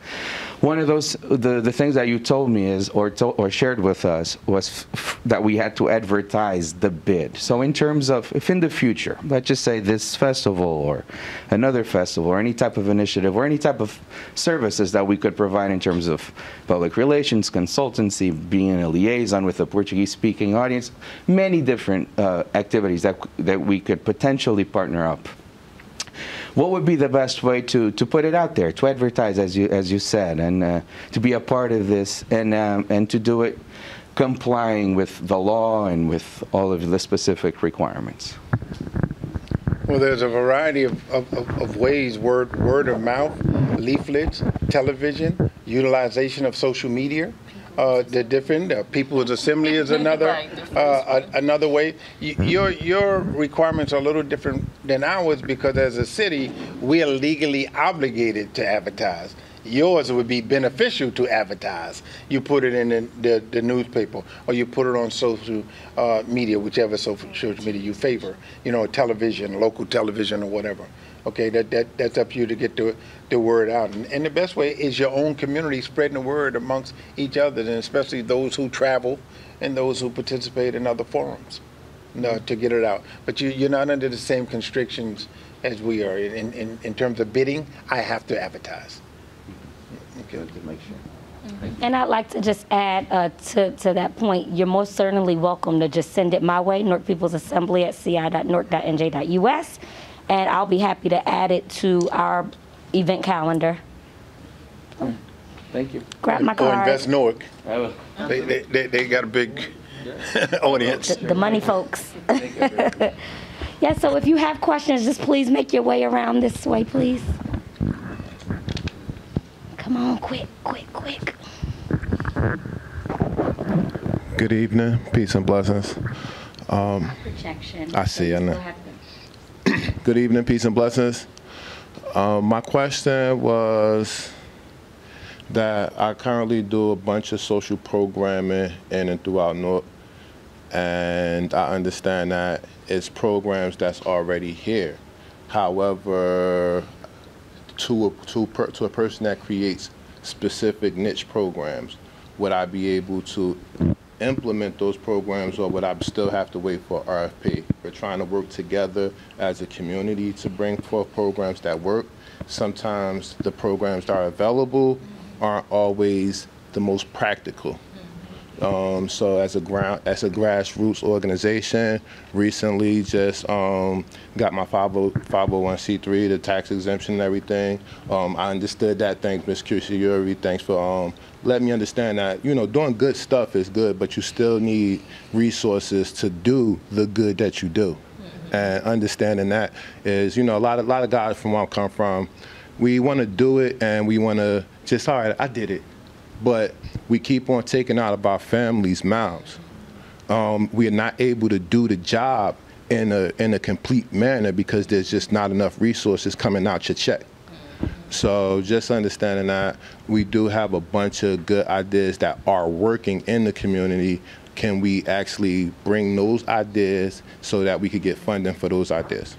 S7: One of those, the things that you told me is, or shared with us, was that we had to advertise the bid. So in terms of, if in the future, let's just say this festival or another festival or any type of initiative or any type of services that we could provide in terms of public relations, consultancy, being a liaison with a Portuguese-speaking audience, many different activities that we could potentially partner up. What would be the best way to put it out there, to advertise, as you said, and to be a part of this, and to do it complying with the law and with all of the specific requirements?
S3: Well, there's a variety of ways: word of mouth, leaflets, television, utilization of social media. The different People's Assembly is another another way. Your requirements are a little different than ours, because as a city, we are legally obligated to advertise. Yours would be beneficial to advertise. You put it in the newspaper, or you put it on social media, whichever social media you favor. Television, local television, or whatever. Okay, that's up to you to get the word out. And the best way is your own community spreading the word amongst each other, and especially those who travel and those who participate in other forums, to get it out. But you're not under the same constrictions as we are. In terms of bidding, I have to advertise. Okay.
S7: To make sure.
S1: And I'd like to just add to that point, you're most certainly welcome to just send it my way, Newark People's Assembly at ci.newark.nj.us. And I'll be happy to add it to our event calendar.
S7: Thank you.
S1: Grab my card.
S3: Or Invest Newark.
S7: I will.
S3: They got a big audience.
S1: The money folks. Yeah, so if you have questions, just please make your way around this way, please. Come on, quick.
S8: Good evening. Peace and blessings.
S1: Projection.
S8: I see, I know. Good evening, peace and blessings. My question was, that I currently do a bunch of social programming in and throughout Newark, and I understand that it's programs that's already here. However, to a person that creates specific niche programs, would I be able to implement those programs, or would I still have to wait for RFP? We're trying to work together as a community to bring forth programs that work. Sometimes the programs that are available aren't always the most practical. So as a grassroots organization, recently just got my 501c3, the tax exemption and everything. I understood that. Thanks, Ms. Kushiyuri. Thanks for letting me understand that, you know, doing good stuff is good, but you still need resources to do the good that you do. And understanding that is, you know, a lot of guys from where I come from, we want to do it and we want to just, all right, I did it. But we keep on taking out of our families' mouths. We are not able to do the job in a complete manner because there's just not enough resources coming out your check. So just understanding that we do have a bunch of good ideas that are working in the community. Can we actually bring those ideas so that we could get funding for those ideas?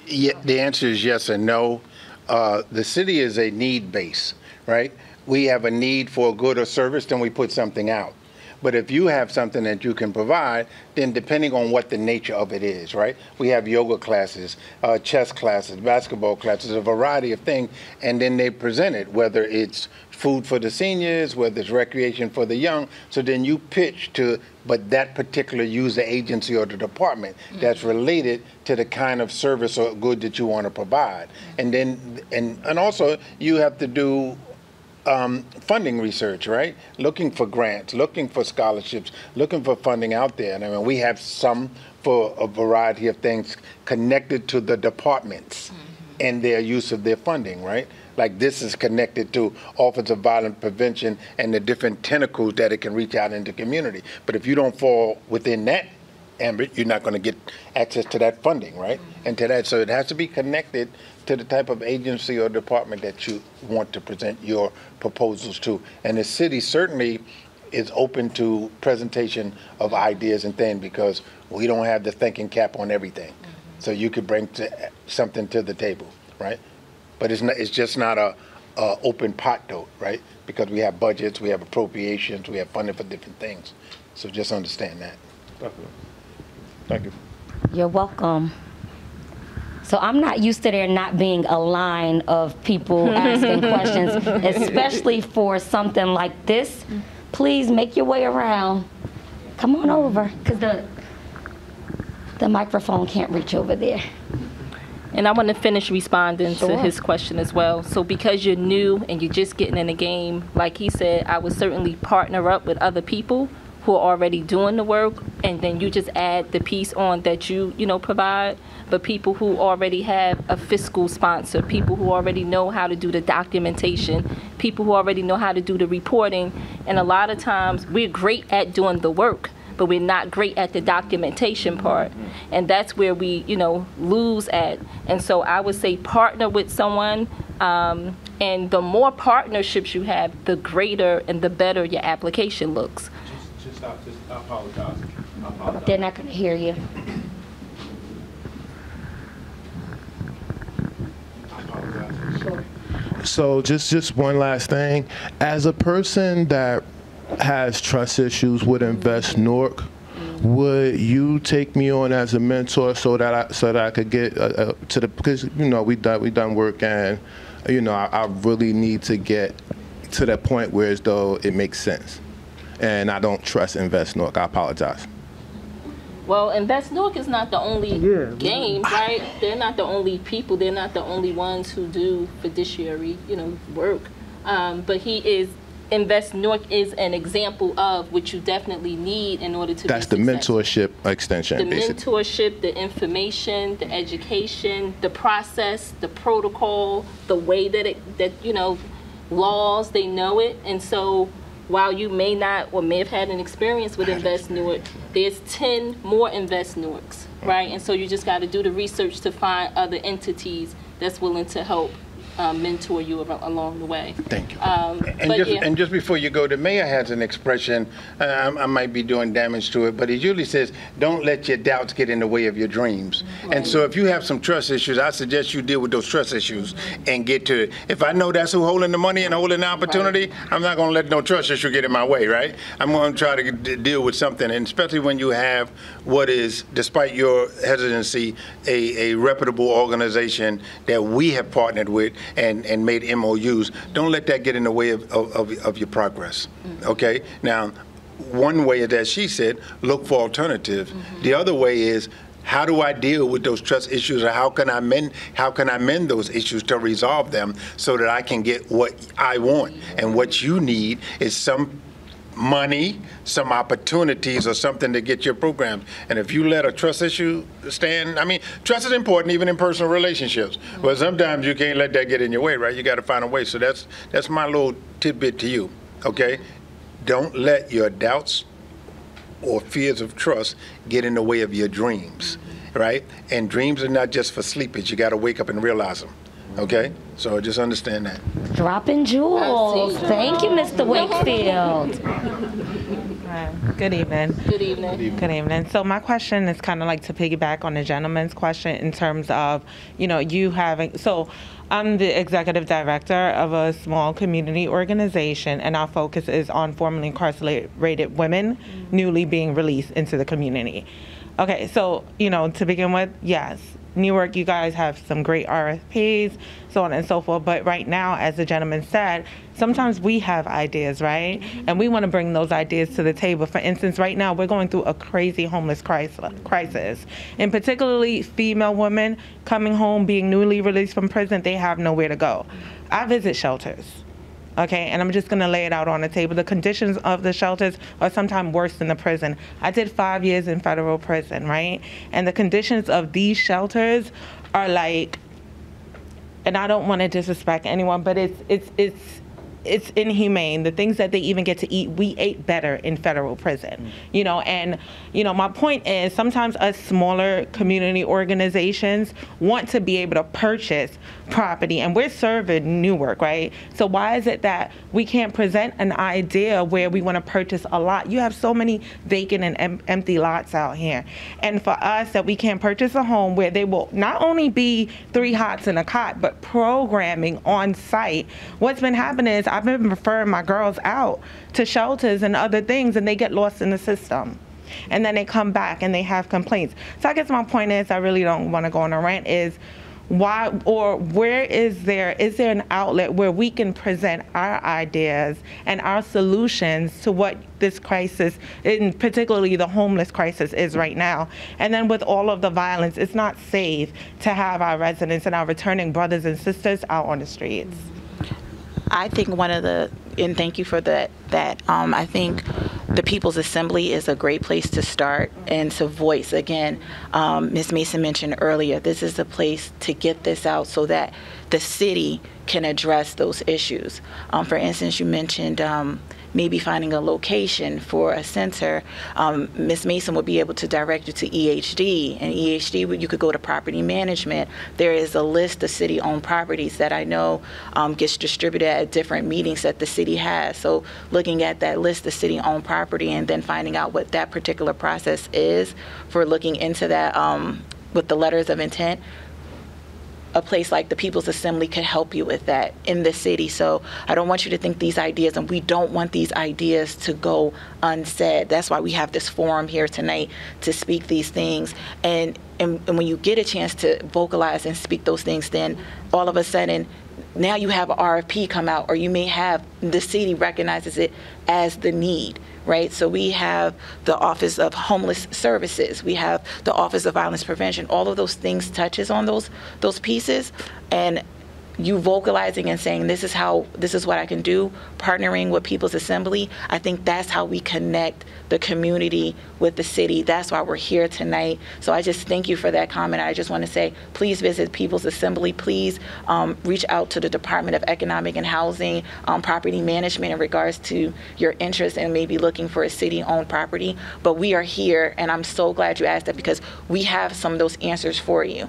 S3: Yeah, the answer is yes and no. The city is a need base, right? We have a need for a good or service, then we put something out. But if you have something that you can provide, then depending on what the nature of it is, right? We have yoga classes, chess classes, basketball classes, a variety of things, and then they present it, whether it's food for the seniors, whether it's recreation for the young. So then you pitch to, but that particular user agency or the department that's related to the kind of service or good that you want to provide. And then, and also you have to do funding research, right? Looking for grants, looking for scholarships, looking for funding out there. And I mean, we have some for a variety of things connected to the departments and their use of their funding, right? Like this is connected to Office of Violence Prevention and the different tentacles that it can reach out into community. But if you don't fall within that ambit, you're not going to get access to that funding, right? And to that, so it has to be connected to the type of agency or department that you want to present your proposals to. And the city certainly is open to presentation of ideas and things because we don't have the thinking cap on everything. So you could bring something to the table, right? But it's just not a open pot though, right? Because we have budgets, we have appropriations, we have funding for different things. So just understand that.
S8: Definitely. Thank you.
S1: You're welcome. So I'm not used to there not being a line of people asking questions, especially for something like this. Please make your way around. Come on over, because the microphone can't reach over there.
S2: And I want to finish responding
S1: Sure.
S2: to his question as well. So because you're new and you're just getting in the game, like he said, I would certainly partner up with other people who are already doing the work, and then you just add the piece on that you provide. But people who already have a fiscal sponsor, people who already know how to do the documentation, people who already know how to do the reporting, and a lot of times we're great at doing the work, but we're not great at the documentation part. And that's where we, lose at. And so I would say partner with someone, and the more partnerships you have, the greater and the better your application looks.
S8: I apologize.
S1: They're not going to hear you. Sure.
S8: So just one last thing. As a person that has trust issues with Invest Newark, would you take me on as a mentor so that I could get to the, because we done work, and I really need to get to that point where as though it makes sense, and I don't trust Invest Newark. I apologize.
S2: Well, Invest Newark is not the only game, right? They're not the only people. They're not the only ones who do fiduciary, work. But Invest Newark is an example of what you definitely need in order to
S8: That's
S2: be
S8: the
S2: successful.
S8: mentorship extension,
S2: The
S8: basically.
S2: mentorship, the information, the education, the process, the protocol, the way that laws, they know it. And so while you may not or may have had an experience with Invest Newark, there's 10 more Invest Newarks, right? And so you just got to do the research to find other entities that's willing to help mentor you along the way.
S3: Thank you.
S2: But
S3: And just before you go, the mayor has an expression, I might be doing damage to it, but he usually says, don't let your doubts get in the way of your dreams.
S2: Right.
S3: And so if you have some trust issues, I suggest you deal with those trust issues and get to it. If I know that's who's holding the money and holding the opportunity, I'm not going to let no trust issue get in my way, right? I'm going to try to deal with something, and especially when you have what is, despite your hesitancy, a reputable organization that we have partnered with and made MOUs. Don't let that get in the way of your progress, okay? Now, one way is, as she said, look for alternatives. The other way is, how do I deal with those trust issues, or how can I mend those issues to resolve them so that I can get what I want? And what you need is some money, some opportunities, or something to get your programs. And if you let a trust issue stand, I mean, trust is important even in personal relationships, but sometimes you can't let that get in your way, right? You got to find a way. So that's my little tidbit to you, okay? Don't let your doubts or fears of trust get in the way of your dreams, right? And dreams are not just for sleepers. You got to wake up and realize them, okay? So just understand that.
S1: Dropping jewels. Thank you, Mr. Wakefield.
S9: Good evening.
S2: Good evening.
S9: Good evening. So my question is kind of like to piggyback on the gentleman's question in terms of, you having, so I'm the executive director of a small community organization, and our focus is on formerly incarcerated women newly being released into the community. Okay, so, to begin with, yes, Newark, you guys have some great RFPs, so on and so forth. But right now, as the gentleman said, sometimes we have ideas, right? And we want to bring those ideas to the table. For instance, right now, we're going through a crazy homeless crisis. And particularly female women coming home, being newly released from prison, they have nowhere to go. I visit shelters. Okay, and I'm just going to lay it out on the table. The conditions of the shelters are sometimes worse than the prison. I did 5 years in federal prison, right? And the conditions of these shelters are like, and I don't want to disrespect anyone, but it's inhumane. The things that they even get to eat, we ate better in federal prison, and my point is sometimes us smaller community organizations want to be able to purchase property, and we're serving Newark, right? So why is it that we can't present an idea where we want to purchase a lot? You have so many vacant and empty lots out here, and for us that we can't purchase a home where they will not only be 3 hots and a cot, but programming on site. What's been happening is I've been referring my girls out to shelters and other things, and they get lost in the system. And then they come back and they have complaints. So I guess my point is, I really don't want to go on a rant, is why, or where is there an outlet where we can present our ideas and our solutions to what this crisis, and particularly the homeless crisis, is right now? And then with all of the violence, it's not safe to have our residents and our returning brothers and sisters out on the streets.
S4: I think and thank you for that, I think the People's Assembly is a great place to start and to voice. Again, Ms. Mason mentioned earlier, this is a place to get this out so that the city can address those issues. For instance, you mentioned maybe finding a location for a center. Ms. Mason would be able to direct you to EHD, and EHD, you could go to property management. There is a list of city-owned properties that I know gets distributed at different meetings that the city has. So looking at that list of city-owned property and then finding out what that particular process is for looking into that with the letters of intent, a place like the People's Assembly could help you with that in the city. So I don't want you to think these ideas, and we don't want these ideas to go unsaid. That's why we have this forum here tonight to speak these things. And when you get a chance to vocalize and speak those things, then all of a sudden, now you have an RFP come out, or you may have, the city recognizes it as the need, right? So we have the Office of Homeless Services, we have the Office of Violence Prevention. All of those things touches on those pieces, and you vocalizing and saying, this is what I can do, partnering with People's Assembly, I think that's how we connect the community with the city. That's why we're here tonight. So I just thank you for that comment. I just want to say, please visit People's Assembly. Please reach out to the Department of Economic and Housing, Property Management in regards to your interest in maybe looking for a city-owned property. But we are here, and I'm so glad you asked that, because we have some of those answers for you.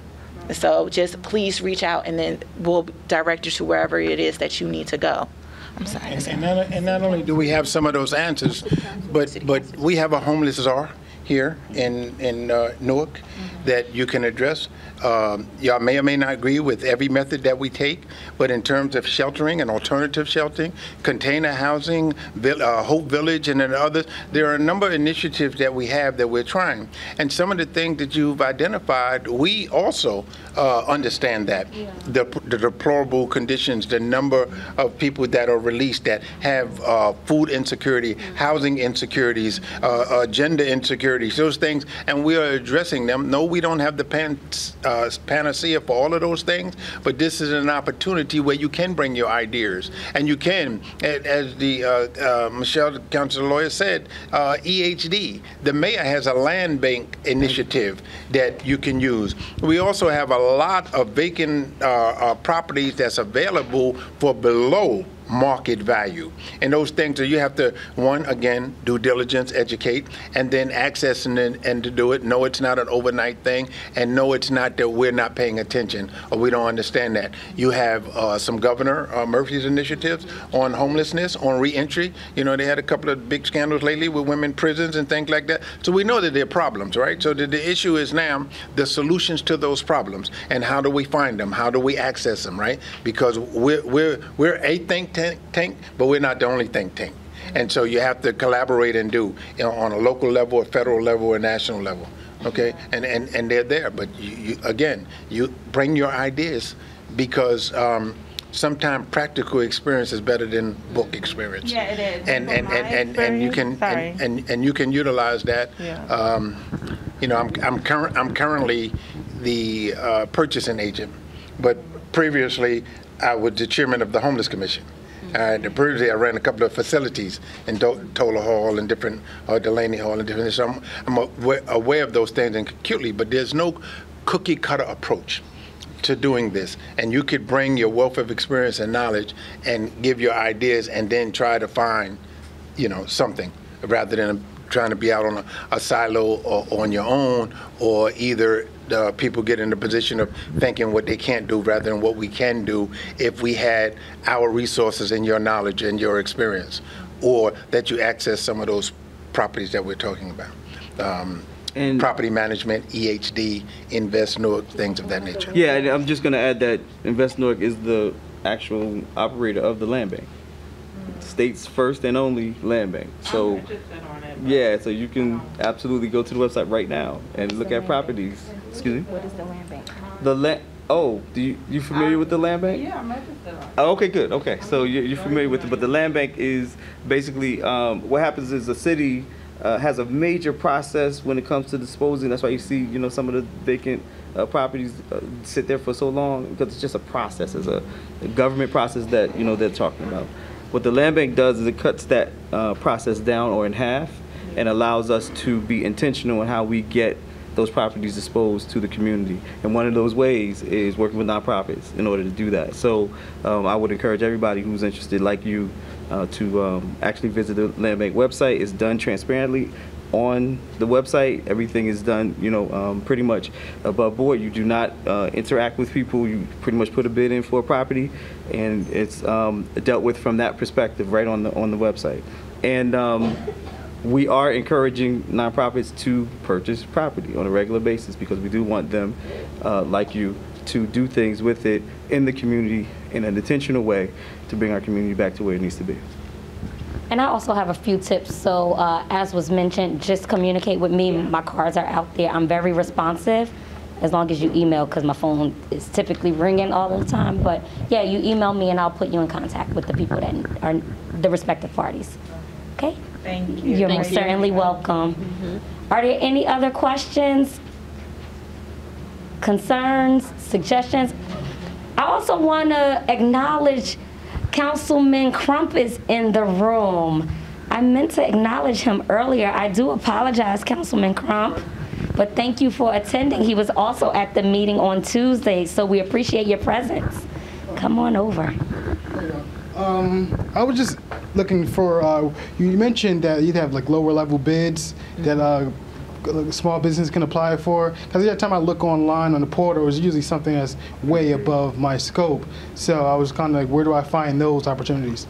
S4: So just please reach out, and then we'll direct you to wherever it is that you need to go. I'm sorry.
S3: And not only do we have some of those answers, but we have a homeless czar here in Newark that you can address. Y'all may or may not agree with every method that we take, but in terms of sheltering and alternative sheltering, container housing, Hope Village, and then others, there are a number of initiatives that we have that we're trying. And some of the things that you've identified, we also understand that. The deplorable conditions, the number of people that are released that have food insecurity, housing insecurities, gender insecurities, those things, and we are addressing them. No, we don't have the panacea for all of those things, but this is an opportunity where you can bring your ideas, and you can, as the Michelle, the council lawyer, said, EHD. The mayor has a land bank initiative that you can use. We also have a lot of vacant properties that's available for below market value. And those things that you have to, one, again, due diligence, educate, and then access and to do it. No, it's not an overnight thing, and no, it's not that we're not paying attention or we don't understand that. You have some Governor Murphy's initiatives on homelessness, on reentry. You know, they had a couple of big scandals lately with women prisons and things like that. So we know that there are problems, right? So the issue is now the solutions to those problems, and how do we find them? How do we access them, right? Because we're a think tank, but we're not the only think tank. And so you have to collaborate and do, you know, on a local level, a federal level, or national level, okay? And they're there, but you again, you bring your ideas, because sometimes practical experience is better than book experience.
S9: Yeah, it is.
S3: And you can and you can utilize that.
S9: Yeah.
S3: You know, I'm currently the purchasing agent, but previously I was the chairman of the Homeless Commission. Previously, I ran a couple of facilities in Tola Hall and different, Delaney Hall and different. So I'm aware of those things acutely, but there's no cookie cutter approach to doing this. And you could bring your wealth of experience and knowledge and give your ideas, and then try to find, you know, something, rather than trying to be out on a silo or on your own, or either people get in the position of thinking what they can't do rather than what we can do if we had our resources and your knowledge and your experience, or that you access some of those properties that we're talking about. And property management, EHD, Invest Newark, things of that nature.
S5: Yeah, and I'm just going to add that Invest Newark is the actual operator of the land bank. State's first and only land bank. So, yeah, so you can absolutely go to the website right now and look at properties. Excuse me?
S1: What is the land bank?
S5: The land. Oh, you familiar with the land bank?
S9: Yeah, I'm interested.
S5: Oh, okay, good. Okay, so you're familiar with it, but the land bank is basically what happens is the city has a major process when it comes to disposing. That's why you see, you know, some of the vacant properties sit there for so long, because it's just a process. It's a government process that, you know, they're talking about. What the land bank does is it cuts that process down or in half, and allows us to be intentional in how we get those properties disposed to the community. And one of those ways is working with nonprofits in order to do that. So I would encourage everybody who's interested, like you, to actually visit the land bank website. It's done transparently on the website. Everything is done, you know, pretty much above board. You do not interact with people. You pretty much put a bid in for a property, and it's dealt with from that perspective right on the website. And we are encouraging nonprofits to purchase property on a regular basis, because we do want them, like you, to do things with it in the community in an intentional way to bring our community back to where it needs to be.
S1: And I also have a few tips. So as was mentioned, just communicate with me. My cards are out there. I'm very responsive, as long as you email, because my phone is typically ringing all the time. But yeah, you email me and I'll put you in contact with the people that are the respective parties. Okay?
S4: Thank you.
S1: You're most certainly welcome. Are there any other questions, concerns, suggestions? I also want to acknowledge Councilman Crump is in the room. I meant to acknowledge him earlier. I do apologize, Councilman Crump, but thank you for attending. He was also at the meeting on Tuesday, so we appreciate your presence. Come on over.
S10: I was just looking for, you mentioned that you'd have like lower level bids that small business can apply for? Because every time I look online on the portal, it's usually something that's way above my scope. So I was kind of like, where do I find those opportunities?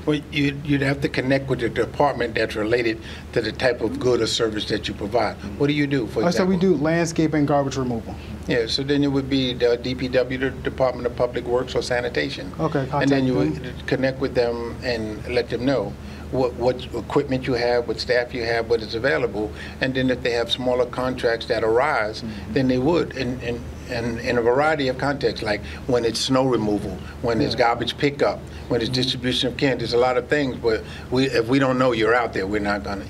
S3: Well, you'd have to connect with the department that's related to the type of good or service that you provide. What do you do, for example?
S10: So we do landscape and garbage removal.
S3: Yeah, so then it would be the DPW, the Department of Public Works or Sanitation.
S10: Okay,
S3: and then you would connect with them and let them know what equipment you have, what staff you have, what is available, and then if they have smaller contracts that arise, then they would. And in a variety of contexts, like when it's snow removal, when it's garbage pickup, when it's distribution of cans, there's a lot of things, but if we don't know you're out there, we're not gonna,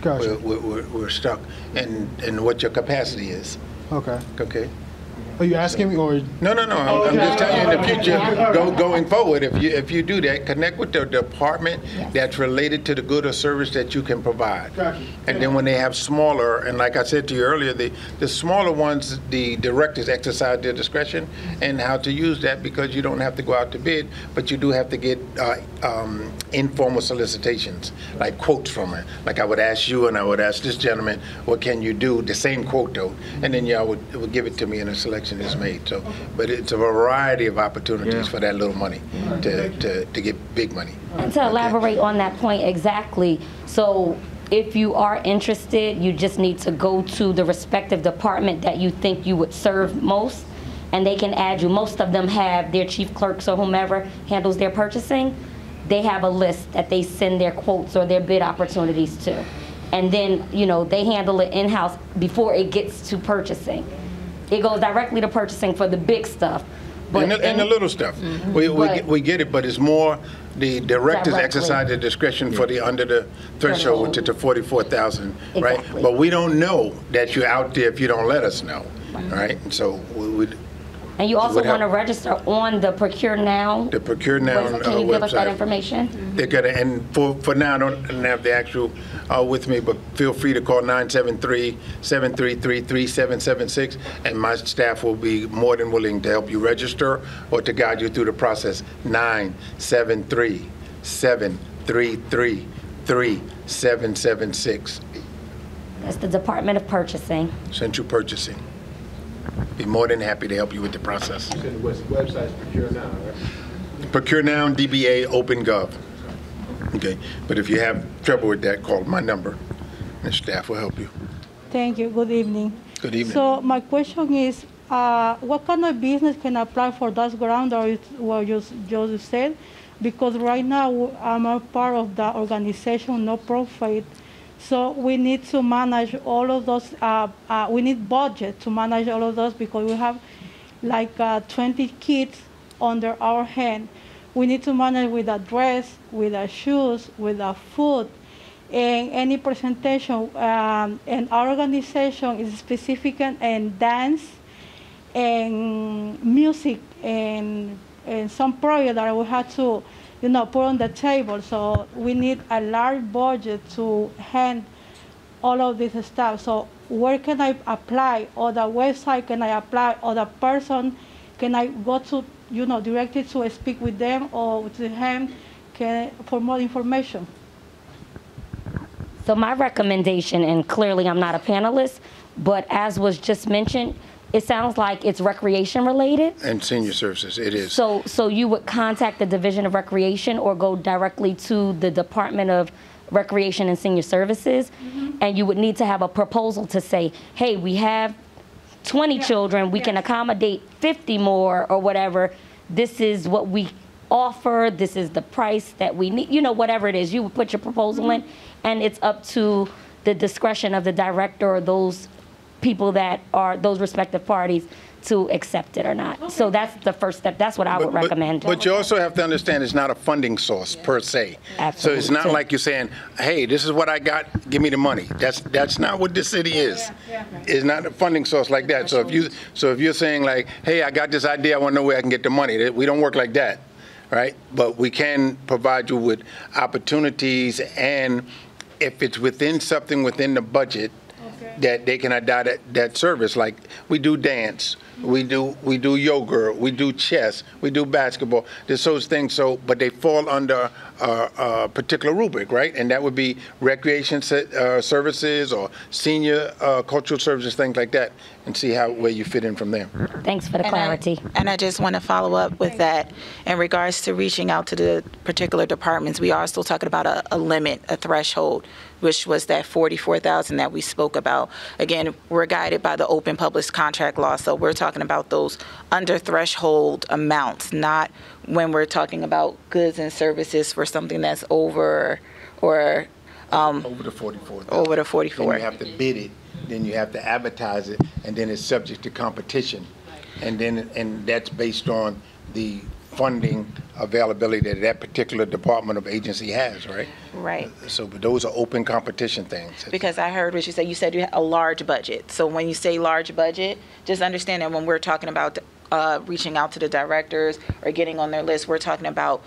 S10: Gotcha.
S3: we're stuck. And what your capacity is.
S10: Okay.
S3: Okay.
S10: Are you asking me, or?
S3: No. I'm just telling you in the future, going forward, if you do that, connect with the department that's related to the good or service that you can provide.
S10: Gotcha.
S3: And then when they have smaller, and like I said to you earlier, the smaller ones, the directors exercise their discretion and how to use that, because you don't have to go out to bid, but you do have to get informal solicitations, like quotes from her. Like I would ask you and I would ask this gentleman, what can you do? The same quote though, and then y'all would give it to me in a selection is made. So, but it's a variety of opportunities for that little money to get big money.
S1: And to elaborate on that point exactly, so if you are interested, you just need to go to the respective department that you think you would serve most, and they can add you. Most of them have their chief clerks or whomever handles their purchasing. They have a list that they send their quotes or their bid opportunities to. And then, they handle it in-house before it gets to purchasing. It goes directly to purchasing for the big stuff.
S3: But and the little stuff. We get it, but it's more the directors exercise their discretion for the under the threshold, which is the 44,000, right?
S1: Exactly.
S3: But we don't know that you're out there if you don't let us know, right? And so
S1: and you also want to register on the Procure Now.
S3: The Procure Now
S1: website. Can you give us that
S3: website.
S1: information?
S3: They're gonna, and for now, I don't have the actual with me, but feel free to call 973-733-3776, and my staff will be more than willing to help you register or to guide you through the process. 973-733-3776.
S1: That's the Department of Purchasing.
S3: Central Purchasing. Be more than happy to help you with the process.
S11: You said the website's Procure Now, right?
S3: Procure Now, DBA, OpenGov. Okay, but if you have trouble with that, call my number, and staff will help you.
S12: Thank you. Good evening.
S3: Good evening.
S12: So my question is, what kind of business can apply for that grant, or what you just said? Because right now I'm a part of the organization, no profit. So we need to manage all of those. We need budget to manage all of those because we have like 20 kids under our hand. We need to manage with the dress, with the shoes, with the food, and any presentation. And our organization is specific in dance and music and some project that we have to put on the table. So we need a large budget to hand all of this stuff. So where can I apply? Or the website can I apply? Or the person, can I go to, directly to speak with them or to him for more information?
S1: So my recommendation, and clearly I'm not a panelist, but as was just mentioned, it sounds like it's recreation related.
S3: And senior services, it is.
S1: So you would contact the Division of Recreation or go directly to the Department of Recreation and Senior Services, and you would need to have a proposal to say, hey, we have 20 children, we can accommodate 50 more or whatever. This is what we offer, this is the price that we need, whatever it is. You would put your proposal in, and it's up to the discretion of the director or those people that are those respective parties to accept it or not. Okay. So that's the first step. That's what I would recommend.
S3: But you also have to understand it's not a funding source per se.
S1: Absolutely.
S3: So it's not like you're saying, hey, this is what I got, give me the money. That's not what this city is. It's not a funding source like that. So if you're saying like, hey, I got this idea, I want to know where I can get the money. We don't work like that, right? But we can provide you with opportunities, and if it's within something within the budget, that they can adopt that service. Like we do dance, we do yoga, we do chess, we do basketball. There's those things. So, but they fall under particular rubric, right? And that would be recreation services or senior cultural services, things like that, and see where you fit in from there.
S1: Thanks for the clarity.
S4: And I just want to follow up with that in regards to reaching out to the particular departments. We are still talking about a limit, a threshold, which was that $44,000 that we spoke about. Again, we're guided by the open public contract law, so we're talking about those under threshold amounts, not when we're talking about goods and services for something that's over or
S3: over the 44.
S4: Over the 44.
S3: Then you have to bid it, then you have to advertise it, and then it's subject to competition, and that's based on the funding availability that that particular department or agency has, right?
S4: Right.
S3: So, but those are open competition things.
S4: Because I heard what you said. You said you had a large budget. So when you say large budget, just understand that when we're talking about reaching out to the directors or getting on their list, we're talking about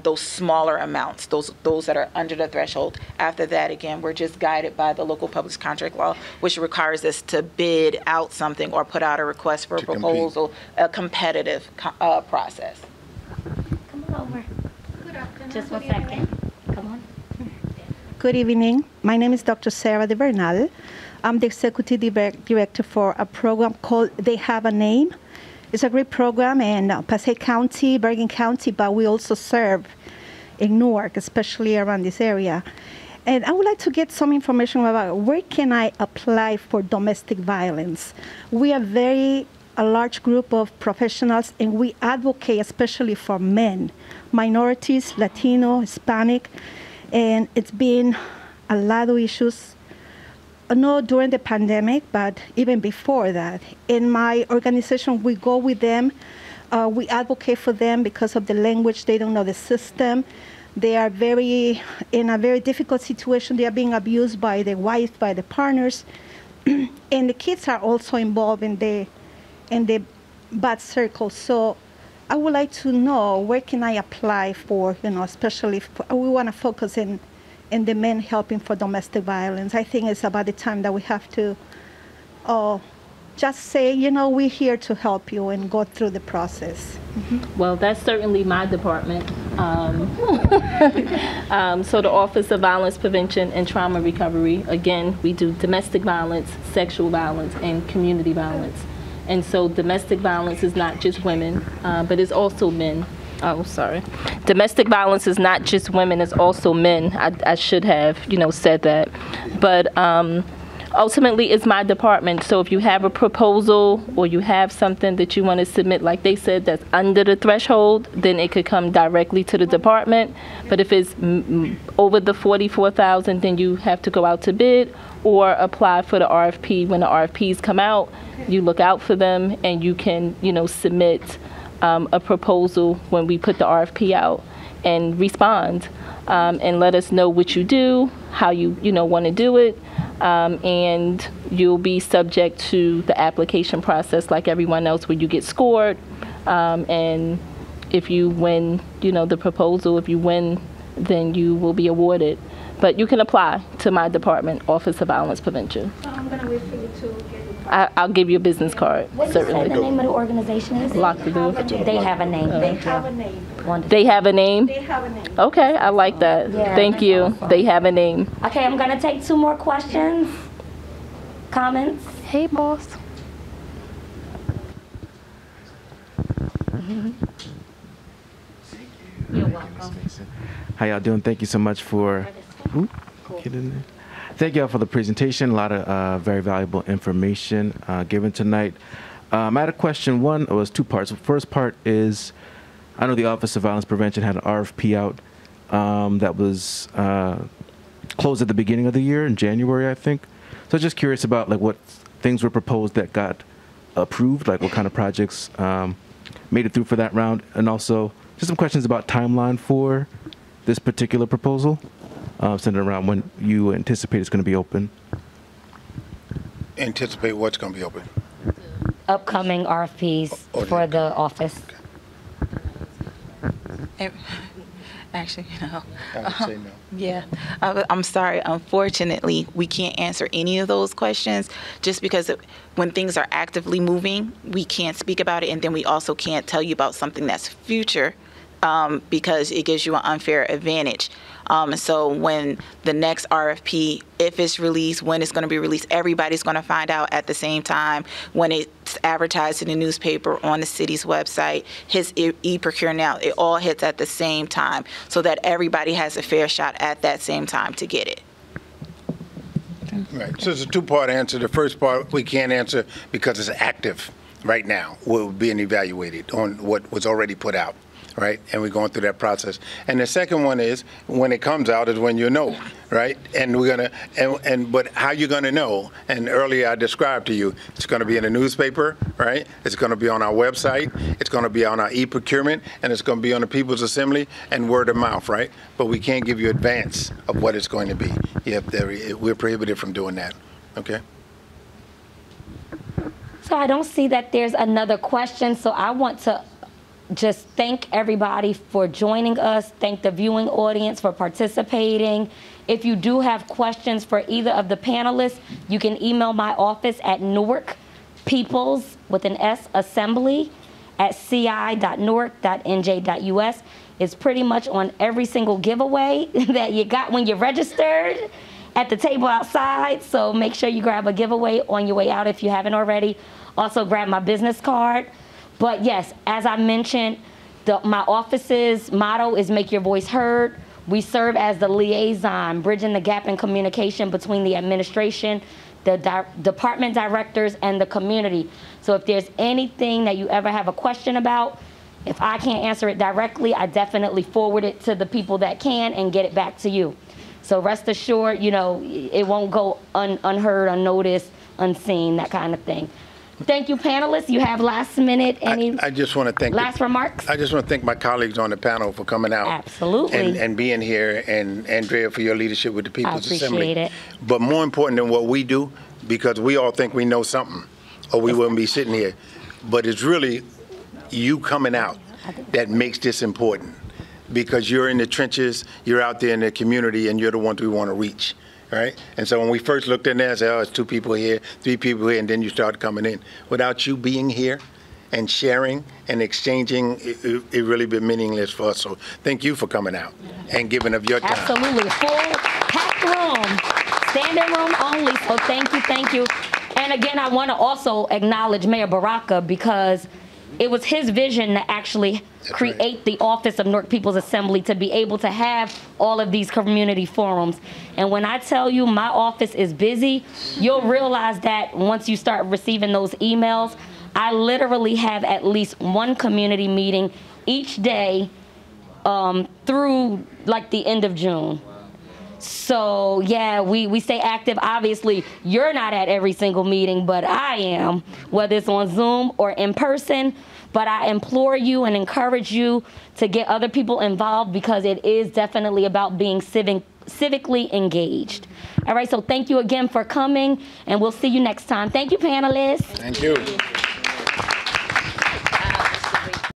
S4: those smaller amounts, those that are under the threshold. After that, again, we're just guided by the local public contract law, which requires us to bid out something or put out a request for a proposal, a competitive process.
S1: Come on over. Just 1 second. Come on.
S13: Good evening. My name is Dr. Sarah de Bernal. I'm the executive director for a program called They Have a Name. It's a great program in Passaic County, Bergen County, but we also serve in Newark, especially around this area. And I would like to get some information about where can I apply for domestic violence. We are a large group of professionals, and we advocate especially for men, minorities, Latino, Hispanic, and it's been a lot of issues. Not during the pandemic, but even before that. In my organization, we go with them. We advocate for them because of the language. They don't know the system. They are in a very difficult situation. They are being abused by the wife, by the partners. And the kids are also involved in the bad circle. So I would like to know where can I apply for, especially we want to focus in the men helping for domestic violence. I think it's about the time that we have to just say, we're here to help you and go through the process. Mm-hmm.
S2: Well, that's certainly my department. So the Office of Violence Prevention and Trauma Recovery, again, we do domestic violence, sexual violence, and community violence. And so domestic violence is not just women, but it's also men. Oh, sorry. Domestic violence is not just women, it's also men. I should have, said that. But ultimately, it's my department. So if you have a proposal or you have something that you want to submit, like they said, that's under the threshold, then it could come directly to the department. But if it's over the $44,000, then you have to go out to bid or apply for the RFP. When the RFPs come out, you look out for them and you can, submit a proposal when we put the RFP out and respond and let us know what you do, how you want to do it, and you'll be subject to the application process like everyone else where you get scored, and if you win, the proposal, if you win, then you will be awarded. But you can apply to my department, Office of Violence Prevention.
S13: So I'm going to wait for you to get it.
S2: I'll give you a business card,
S1: What
S2: certainly.
S1: the name of the organization is?
S2: Lock the door.
S1: They have a name.
S13: They have a name.
S1: Wonderful.
S2: They have a name?
S13: They have a name.
S2: Okay, I like that.
S1: Yeah,
S2: Thank you.
S1: awesome.
S2: They have a name.
S1: Okay, I'm gonna take 2 more questions. Comments?
S2: Hey, boss.
S1: You're welcome.
S14: How y'all doing? Thank you so much for Thank y'all for the presentation. A lot of very valuable information given tonight. I had a question. One, it was 2 parts. The first part is, I know the Office of Violence Prevention had an RFP out that was closed at the beginning of the year in January, I think. So just curious about what things were proposed that got approved, what kind of projects made it through for that round, and also just some questions about timeline for this particular proposal, centered around when you anticipate it's going to be open.
S3: Anticipate what's going to be open?
S1: Upcoming RFPs for the office.
S4: Actually,
S3: I would say no.
S4: Yeah, I'm sorry. Unfortunately, we can't answer any of those questions just because when things are actively moving, we can't speak about it. And then we also can't tell you about something that's future because it gives you an unfair advantage. So when the next RFP, if it's released, when it's going to be released, everybody's going to find out at the same time. When it's advertised in the newspaper, on the city's website, his e-procure now, it all hits at the same time so that everybody has a fair shot at that same time to get it.
S3: Right. So it's a two-part answer. The first part we can't answer because it's active right now. We're being evaluated on what was already put out. Right, and we're going through that process. And the second one is when it comes out is when you know, right? And we're gonna but how you gonna know? And earlier I described to you, it's gonna be in the newspaper, right? It's gonna be on our website. It's gonna be on our e-procurement, and it's gonna be on the People's Assembly and word of mouth, right? But we can't give you advance of what it's going to be. We're prohibited from doing that. Okay.
S1: So I don't see that there's another question. So I want to just thank everybody for joining us. Thank the viewing audience for participating. If you do have questions for either of the panelists, you can email my office at Newark Peoples with an S Assembly at ci.newark.nj.us. It's pretty much on every single giveaway that you got when you registered at the table outside. So make sure you grab a giveaway on your way out if you haven't already. Also grab my business card. But yes, as I mentioned, my office's motto is make your voice heard. We serve as the liaison, bridging the gap in communication between the administration, the department directors, and the community. So if there's anything that you ever have a question about, if I can't answer it directly, I definitely forward it to the people that can and get it back to you. So rest assured, it won't go unheard, unnoticed, unseen, that kind of thing. Thank you, panelists. You have last minute,
S3: I just want to thank
S1: last remarks?
S3: I just want to thank my colleagues on the panel for coming out.
S1: Absolutely.
S3: And being here, and Andrea for your leadership with the People's Assembly.
S1: I appreciate it.
S3: But more important than what we do, because we all think we know something, or we wouldn't be sitting here. But it's really you coming out that makes this important, because you're in the trenches, you're out there in the community, and you're the ones we want to reach. Right? And so when we first looked in there, I said, oh, it's 2 people here, 3 people here, and then you started coming in. Without you being here and sharing and exchanging, it really been meaningless for us. So thank you for coming out and giving of your time.
S1: Absolutely. Full, packed room, standing room only. So thank you. And again, I want to also acknowledge Mayor Baraka, because it was his vision to actually create the Office of Newark People's Assembly to be able to have all of these community forums. And when I tell you my office is busy, you'll realize that once you start receiving those emails. I literally have at least 1 community meeting each day through like the end of June. So yeah, we stay active. Obviously, you're not at every single meeting, but I am, whether it's on Zoom or in person. But I implore you and encourage you to get other people involved, because it is definitely about being civically engaged. All right, so thank you again for coming, and we'll see you next time. Thank you, panelists.
S3: Thank you.